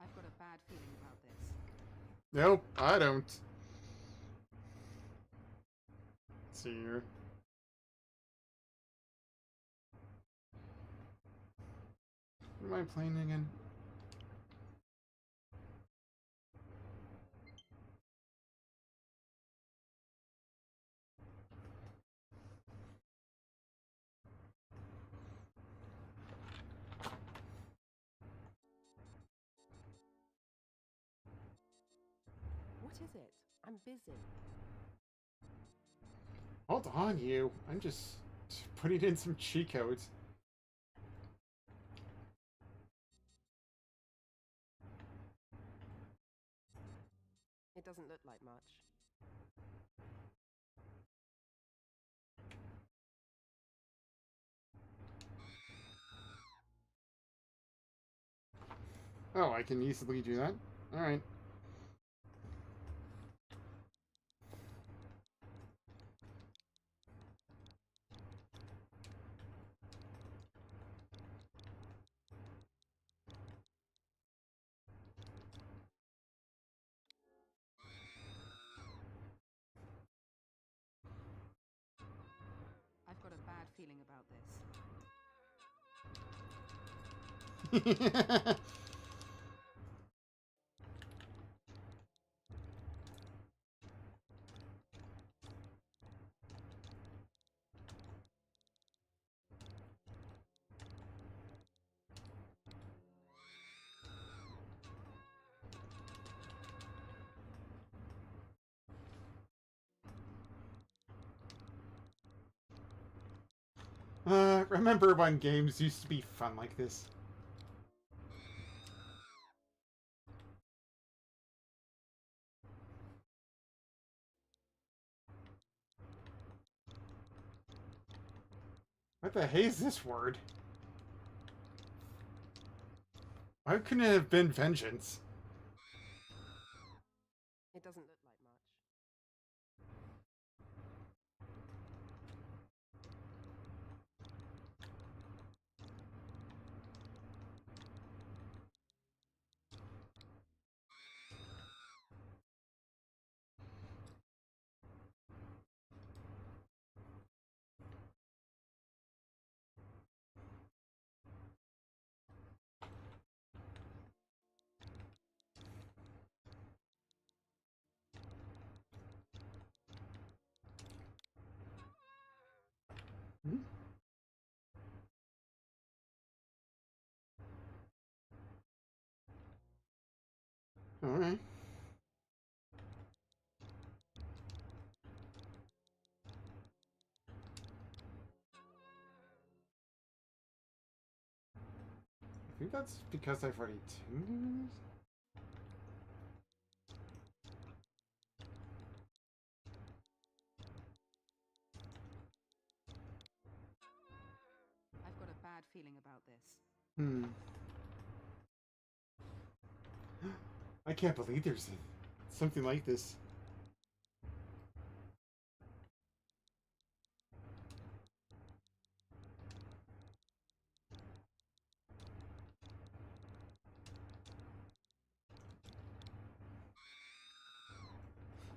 I've got a bad feeling about this. Nope, I don't. Let's see here. What am I playing again? What is it? I'm busy. Hold on, you. I'm just putting in some cheat codes. It doesn't look like much. Oh, I can easily do that? Alright. I've got a bad feeling about this. Remember when games used to be fun like this? What the hey is this word? Why couldn't it have been vengeance? It doesn't look like much. Hmm? Alright. I think that's because I've already tuned it. I've got a bad feeling about this. Hmm. I can't believe there's something like this.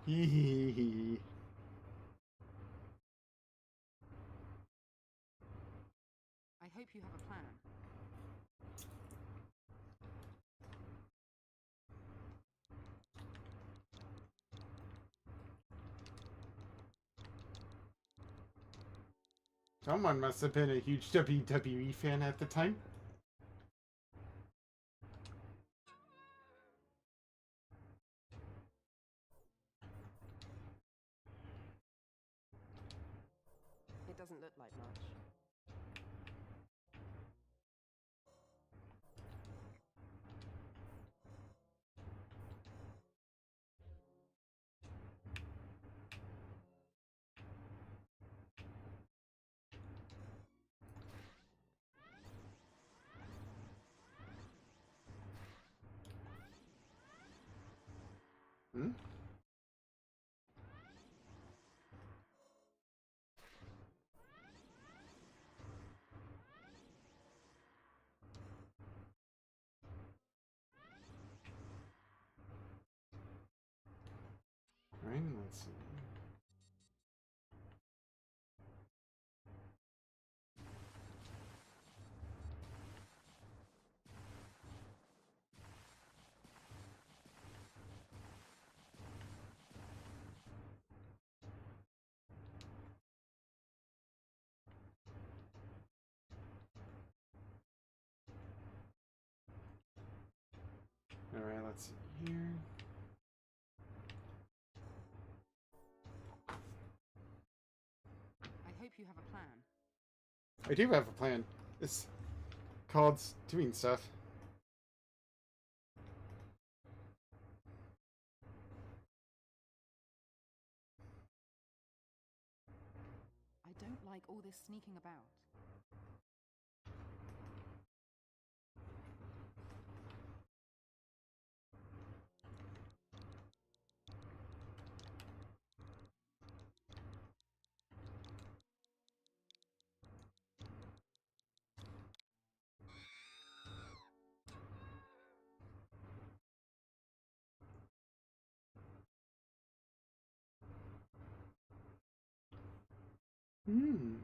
Hee hee hee. I hope you have a plan. Someone must have been a huge WWE fan at the time. It doesn't look like much. Hmm? Alright, let's see. Alright, let's see here. I hope you have a plan. I do have a plan. It's called doing stuff. I don't like all this sneaking about. Hmm.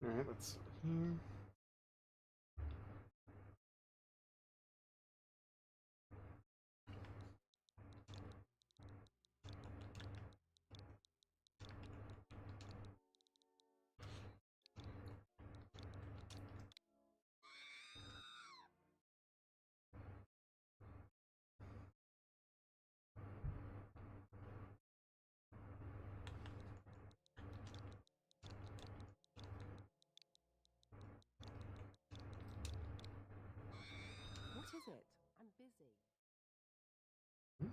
Alright, let's see here.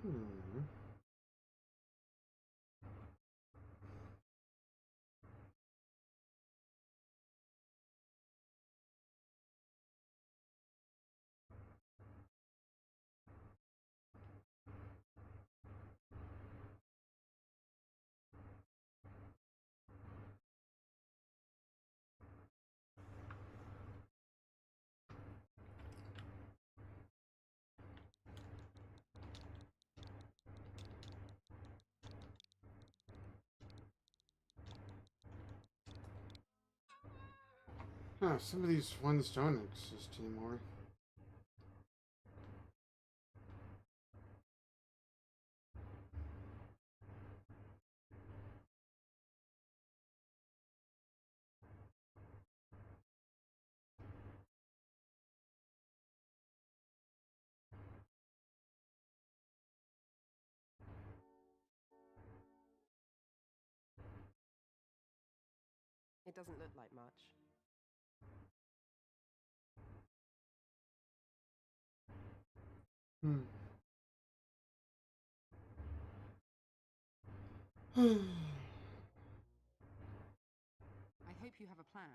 Hmm. Huh, some of these ones don't exist anymore. It doesn't look like much. Hmm. I hope you have a plan.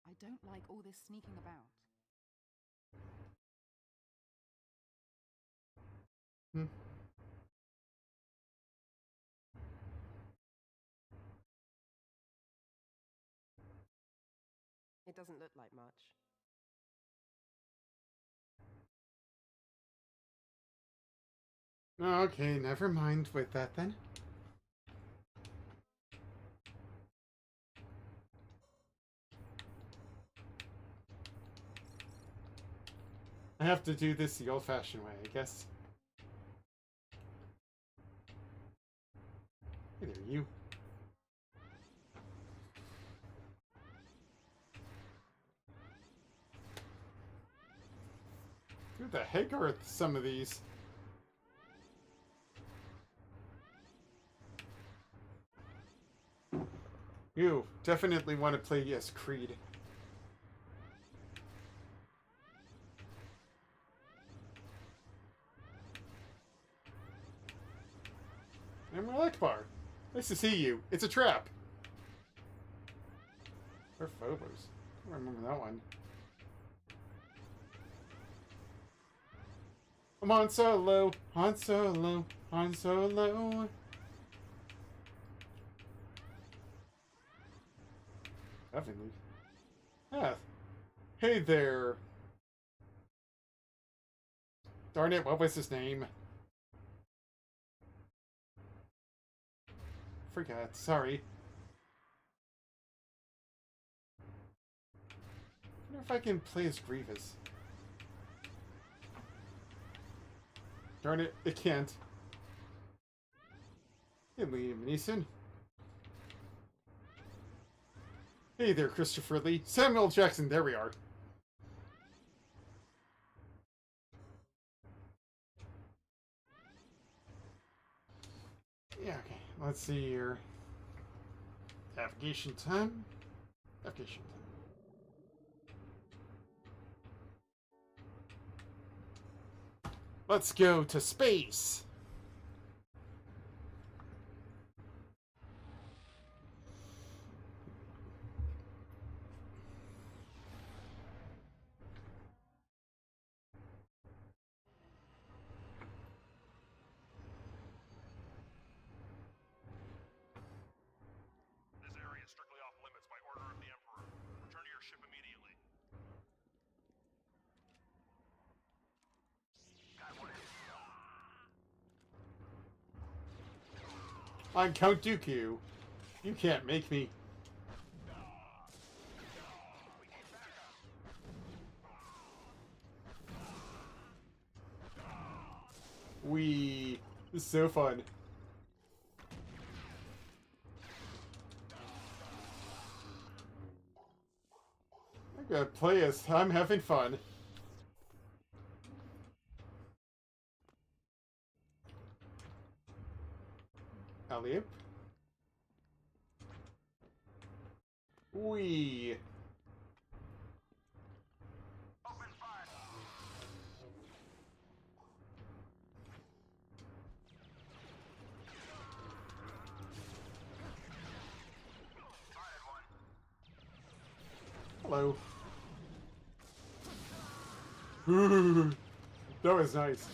I don't like all this sneaking about. Hmm. It doesn't look like much. Okay, never mind with that then. I have to do this the old-fashioned way, I guess. Hey there, you. Who the heck are some of these? You definitely want to play as Creed. Emre Akbar. Nice to see you. It's a trap. Or Phobos. I don't remember that one. I'm Han Solo. Han Solo. Han Solo. Definitely. Ah. Hey there. Darn it, what was his name? Forgot, sorry. I wonder if I can play as Grievous. Darn it, it can't. Hey, Liam Neeson. Hey there, Christopher Lee. Samuel Jackson, there we are. Yeah, okay. Let's see here. Navigation time. Navigation time. Let's go to space. This area is strictly off limits by order of the Emperor. Return to your ship immediately. I'm Count Dooku. You can't make me. This is so fun. I'm gonna play as I'm having fun. alley-oop. Wee. Open fire. Spotted one. Hello. Ooh, that was nice.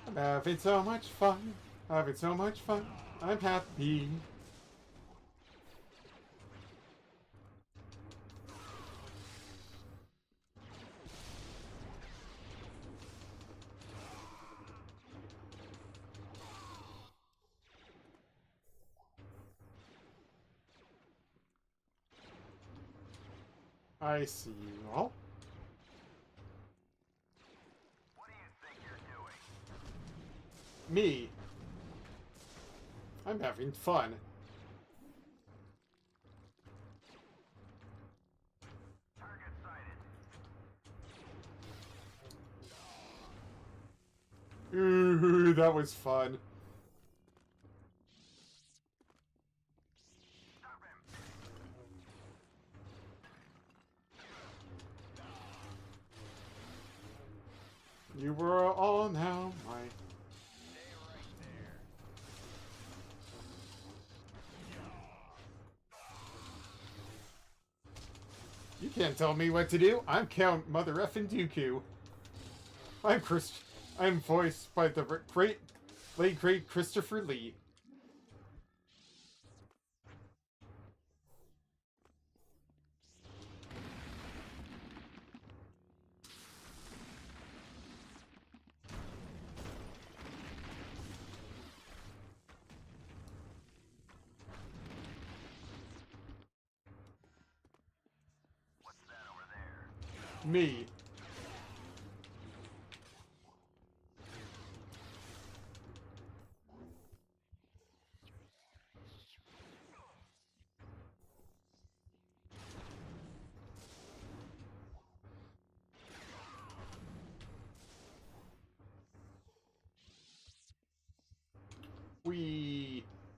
I'm having so much fun. Having so much fun. I'm happy. I see you all. What do you think you're doing? Me. I'm having fun. Target sighted. Ooh, that was fun. Stop him. You were all now my. Stay right there. You can't tell me what to do. I'm Count Mother Effin' Dooku. I'm voiced by the late great Christopher Lee. What's that over there? Me.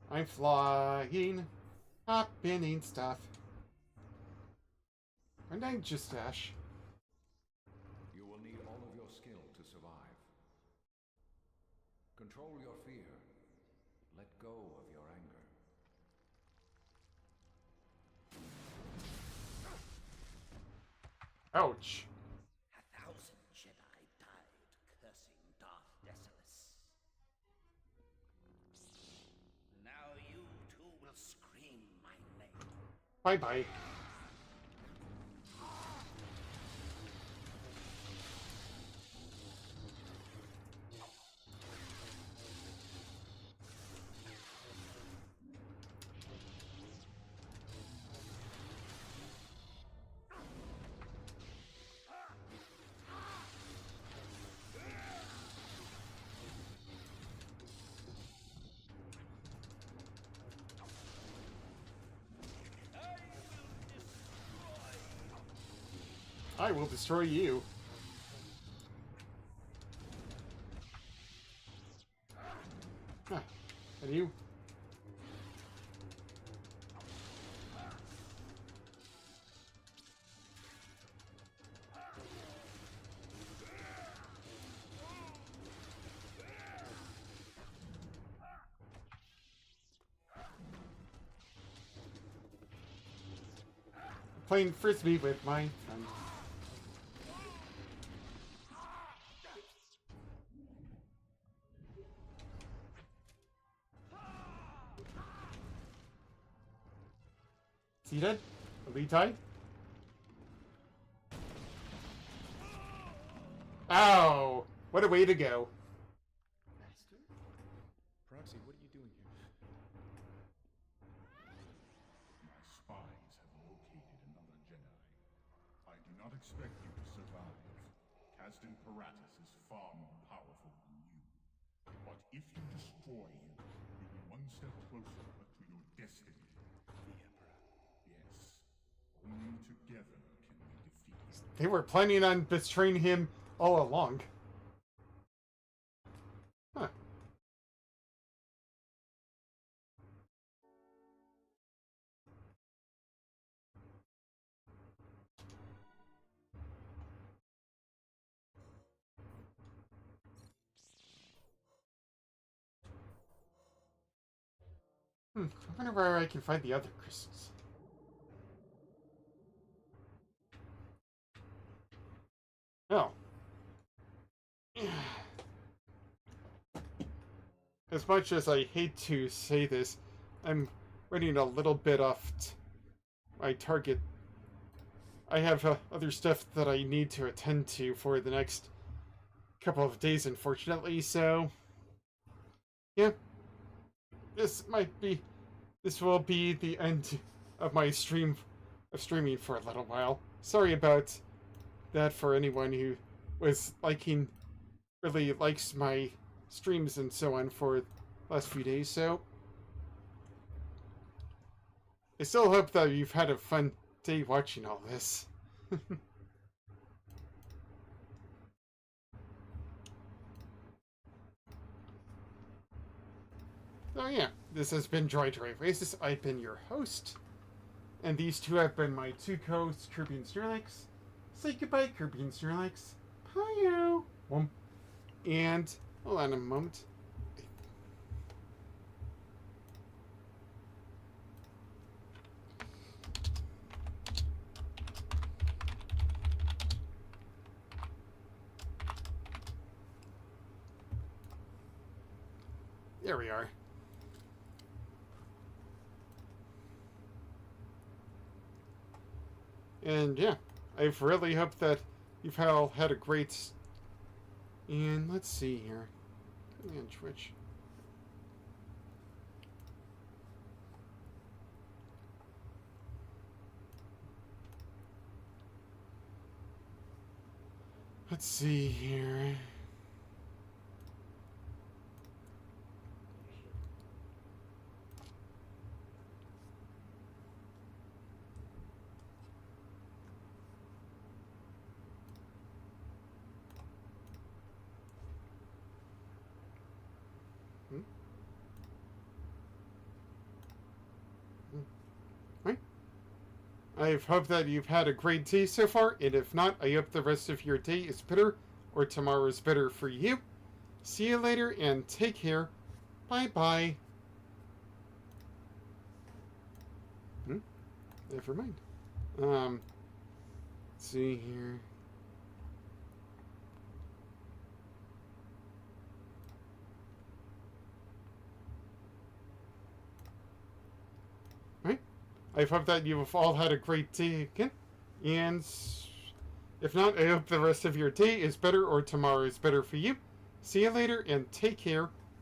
I'm flying, happening stuff. And I'm just Ash. You will need all of your skill to survive. Control your fear. Let go of your anger. Ouch. 1,000 Jedi died cursing Darth Decimus. Now you too will scream my name. Bye-bye. I will destroy you. Huh. And you? Playing frisbee with my friend. Is he dead? Elitai? Ow! What a way to go. Master? Proxy, what are you doing here? My spies have located another Jedi. I do not expect you to survive. Castan Paratus is far more powerful than you. But But if you destroy him, you'll be one step closer to your destiny. The Emperor. Yes. Only together can we defeat him. They were planning on betraying him all along. Huh. I wonder where I can find the other crystals. Oh. As much as I hate to say this, I'm running a little bit off my target. I have other stuff that I need to attend to for the next couple of days, unfortunately, so... Yeah. This will be the end of my streaming for a little while. Sorry about that for anyone who was really likes my streams and so on for the last few days, so I still hope that you've had a fun day watching all this. So yeah, this has been Droid Races. I've been your host, and these two have been my two co-hosts, Kirby and Snorlax. Say goodbye, Kirby and Snorlax. Bye-o. And hold on a moment. There we are. And yeah, I really hope that you've all had a great... And let's see here. And Twitch. Let's see here. I hope that you've had a great day so far, and if not, I hope the rest of your day is better, or tomorrow is better for you. See you later, and take care. Bye-bye. Never mind. Let's see here. I hope that you've all had a great day again, and if not, I hope the rest of your day is better or tomorrow is better for you. See you later, and take care.